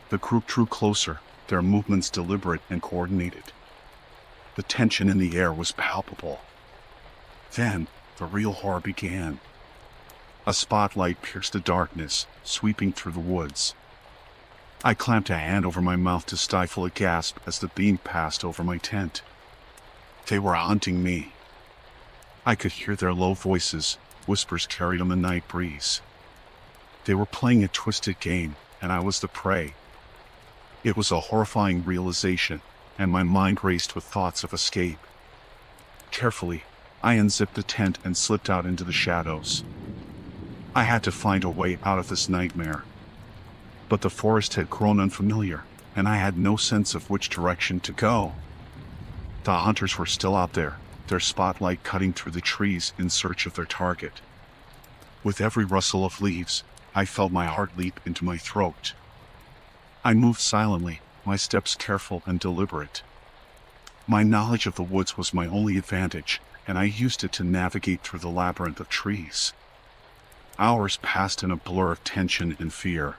The group drew closer, their movements deliberate and coordinated. The tension in the air was palpable. Then, the real horror began. A spotlight pierced the darkness, sweeping through the woods. I clamped a hand over my mouth to stifle a gasp as the beam passed over my tent. They were hunting me. I could hear their low voices, whispers carried on the night breeze. They were playing a twisted game, and I was the prey. It was a horrifying realization, and my mind raced with thoughts of escape. Carefully, I unzipped the tent and slipped out into the shadows. I had to find a way out of this nightmare. But the forest had grown unfamiliar, and I had no sense of which direction to go. The hunters were still out there, their spotlight cutting through the trees in search of their target. With every rustle of leaves, I felt my heart leap into my throat. I moved silently, my steps careful and deliberate. My knowledge of the woods was my only advantage, and I used it to navigate through the labyrinth of trees. Hours passed in a blur of tension and fear.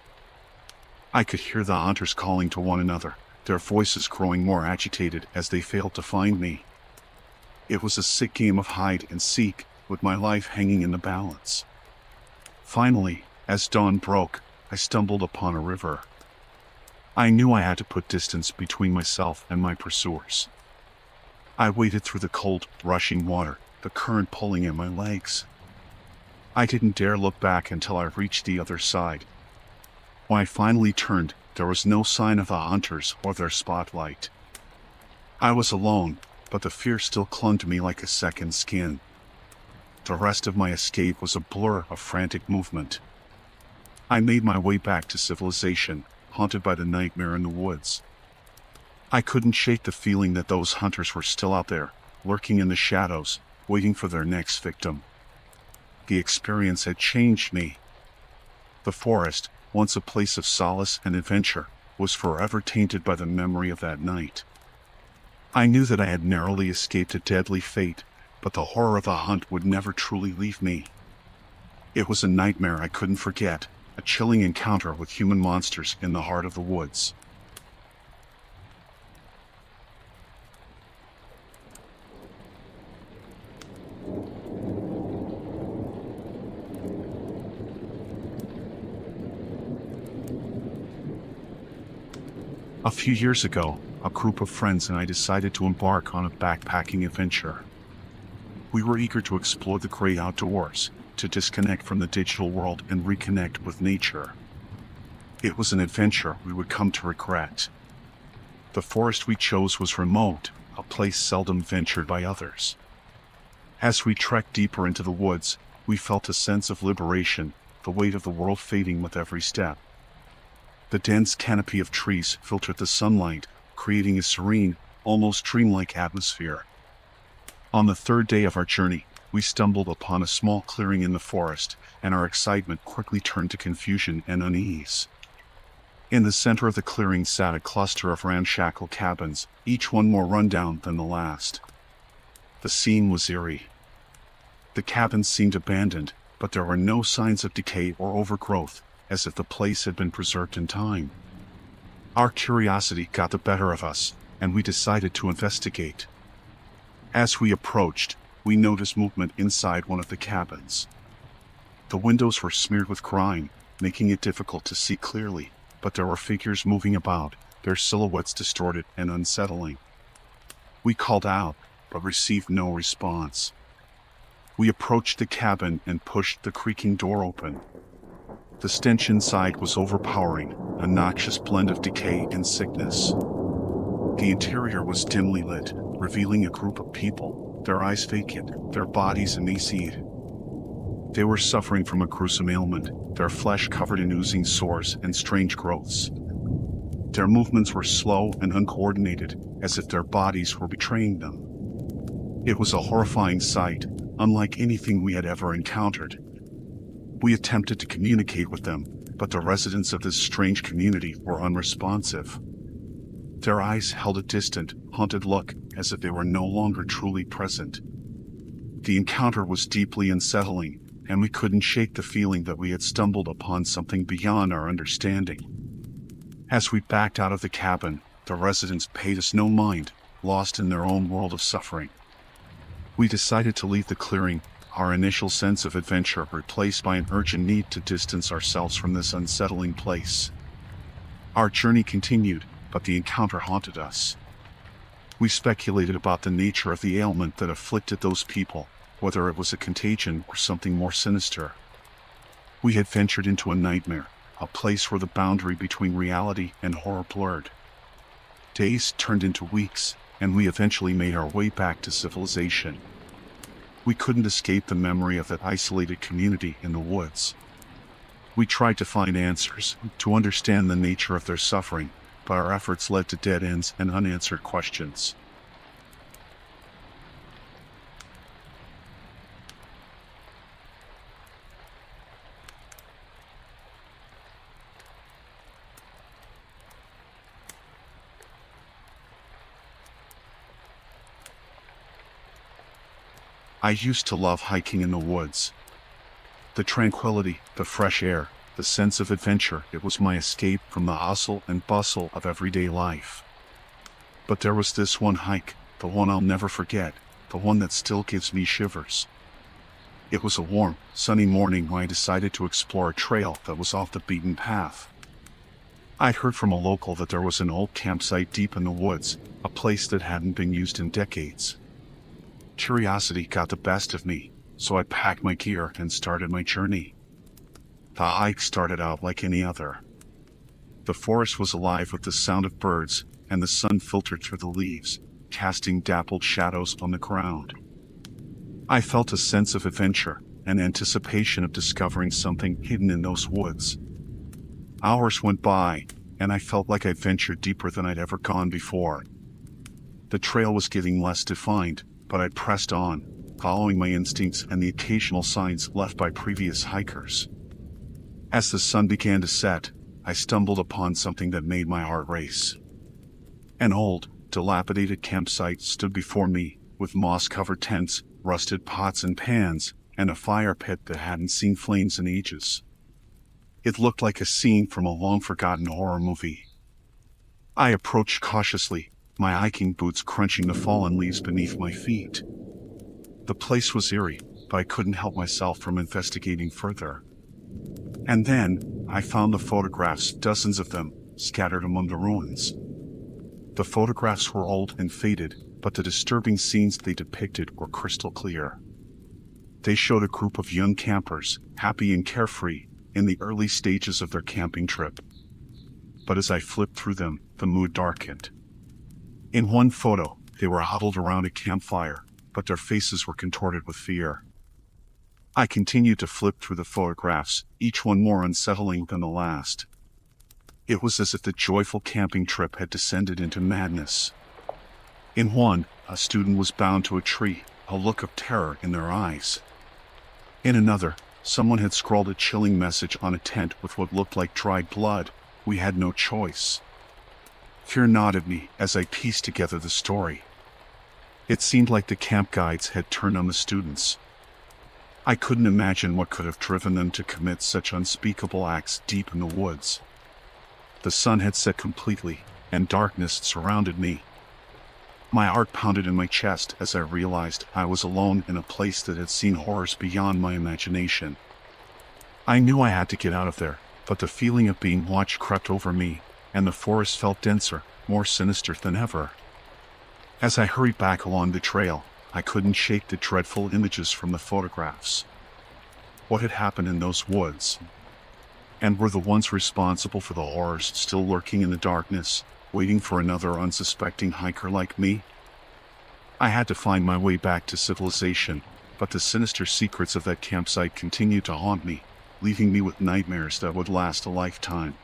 I could hear the hunters calling to one another, their voices growing more agitated as they failed to find me. It was a sick game of hide and seek, with my life hanging in the balance. Finally, as dawn broke, I stumbled upon a river. I knew I had to put distance between myself and my pursuers. I waded through the cold, rushing water, the current pulling at my legs. I didn't dare look back until I reached the other side. When I finally turned, there was no sign of the hunters or their spotlight. I was alone, but the fear still clung to me like a second skin. The rest of my escape was a blur of frantic movement. I made my way back to civilization, haunted by the nightmare in the woods. I couldn't shake the feeling that those hunters were still out there, lurking in the shadows, waiting for their next victim. The experience had changed me. The forest, once a place of solace and adventure, was forever tainted by the memory of that night. I knew that I had narrowly escaped a deadly fate, but the horror of the hunt would never truly leave me. It was a nightmare I couldn't forget, a chilling encounter with human monsters in the heart of the woods. A few years ago, a group of friends and I decided to embark on a backpacking adventure. We were eager to explore the great outdoors, to disconnect from the digital world and reconnect with nature. It was an adventure we would come to regret. The forest we chose was remote, a place seldom ventured by others. As we trekked deeper into the woods, we felt a sense of liberation, the weight of the world fading with every step. The dense canopy of trees filtered the sunlight, creating a serene, almost dreamlike atmosphere. On the third day of our journey, we stumbled upon a small clearing in the forest, and our excitement quickly turned to confusion and unease. In the center of the clearing sat a cluster of ramshackle cabins, each one more rundown than the last. The scene was eerie. The cabins seemed abandoned, but there were no signs of decay or overgrowth, as if the place had been preserved in time. Our curiosity got the better of us, and we decided to investigate. As we approached, we noticed movement inside one of the cabins. The windows were smeared with grime, making it difficult to see clearly, but there were figures moving about, their silhouettes distorted and unsettling. We called out, but received no response. We approached the cabin and pushed the creaking door open. The stench inside was overpowering, a noxious blend of decay and sickness. The interior was dimly lit, revealing a group of people, their eyes vacant, their bodies emaciated. They were suffering from a gruesome ailment, their flesh covered in oozing sores and strange growths. Their movements were slow and uncoordinated, as if their bodies were betraying them. It was a horrifying sight, unlike anything we had ever encountered. We attempted to communicate with them, but the residents of this strange community were unresponsive. Their eyes held a distant, haunted look, as if they were no longer truly present. The encounter was deeply unsettling, and we couldn't shake the feeling that we had stumbled upon something beyond our understanding. As we backed out of the cabin, the residents paid us no mind, lost in their own world of suffering. We decided to leave the clearing, our initial sense of adventure replaced by an urgent need to distance ourselves from this unsettling place. Our journey continued, but the encounter haunted us. We speculated about the nature of the ailment that afflicted those people, whether it was a contagion or something more sinister. We had ventured into a nightmare, a place where the boundary between reality and horror blurred. Days turned into weeks, and we eventually made our way back to civilization. We couldn't escape the memory of that isolated community in the woods. We tried to find answers, to understand the nature of their suffering, but our efforts led to dead ends and unanswered questions. I used to love hiking in the woods. The tranquility, the fresh air, the sense of adventure, it was my escape from the hustle and bustle of everyday life. But there was this one hike, the one I'll never forget, the one that still gives me shivers. It was a warm, sunny morning when I decided to explore a trail that was off the beaten path. I'd heard from a local that there was an old campsite deep in the woods, a place that hadn't been used in decades. Curiosity got the best of me, so I packed my gear and started my journey. The hike started out like any other. The forest was alive with the sound of birds, and the sun filtered through the leaves, casting dappled shadows on the ground. I felt a sense of adventure, an anticipation of discovering something hidden in those woods. Hours went by, and I felt like I'd ventured deeper than I'd ever gone before. The trail was getting less defined, but I pressed on, following my instincts and the occasional signs left by previous hikers. As the sun began to set, I stumbled upon something that made my heart race. An old, dilapidated campsite stood before me, with moss-covered tents, rusted pots and pans, and a fire pit that hadn't seen flames in ages. It looked like a scene from a long-forgotten horror movie. I approached cautiously, my hiking boots crunching the fallen leaves beneath my feet. The place was eerie, but I couldn't help myself from investigating further. And then, I found the photographs, dozens of them, scattered among the ruins. The photographs were old and faded, but the disturbing scenes they depicted were crystal clear. They showed a group of young campers, happy and carefree, in the early stages of their camping trip. But as I flipped through them, the mood darkened. In one photo, they were huddled around a campfire, but their faces were contorted with fear. I continued to flip through the photographs, each one more unsettling than the last. It was as if the joyful camping trip had descended into madness. In one, a student was bound to a tree, a look of terror in their eyes. In another, someone had scrawled a chilling message on a tent with what looked like dried blood. We had no choice. Fear gnawed me as I pieced together the story. It seemed like the camp guides had turned on the students. I couldn't imagine what could have driven them to commit such unspeakable acts deep in the woods. The sun had set completely, and darkness surrounded me. My heart pounded in my chest as I realized I was alone in a place that had seen horrors beyond my imagination. I knew I had to get out of there, but the feeling of being watched crept over me, and the forest felt denser, more sinister than ever. As I hurried back along the trail, I couldn't shake the dreadful images from the photographs. What had happened in those woods? And were the ones responsible for the horrors still lurking in the darkness, waiting for another unsuspecting hiker like me? I had to find my way back to civilization, but the sinister secrets of that campsite continued to haunt me, leaving me with nightmares that would last a lifetime.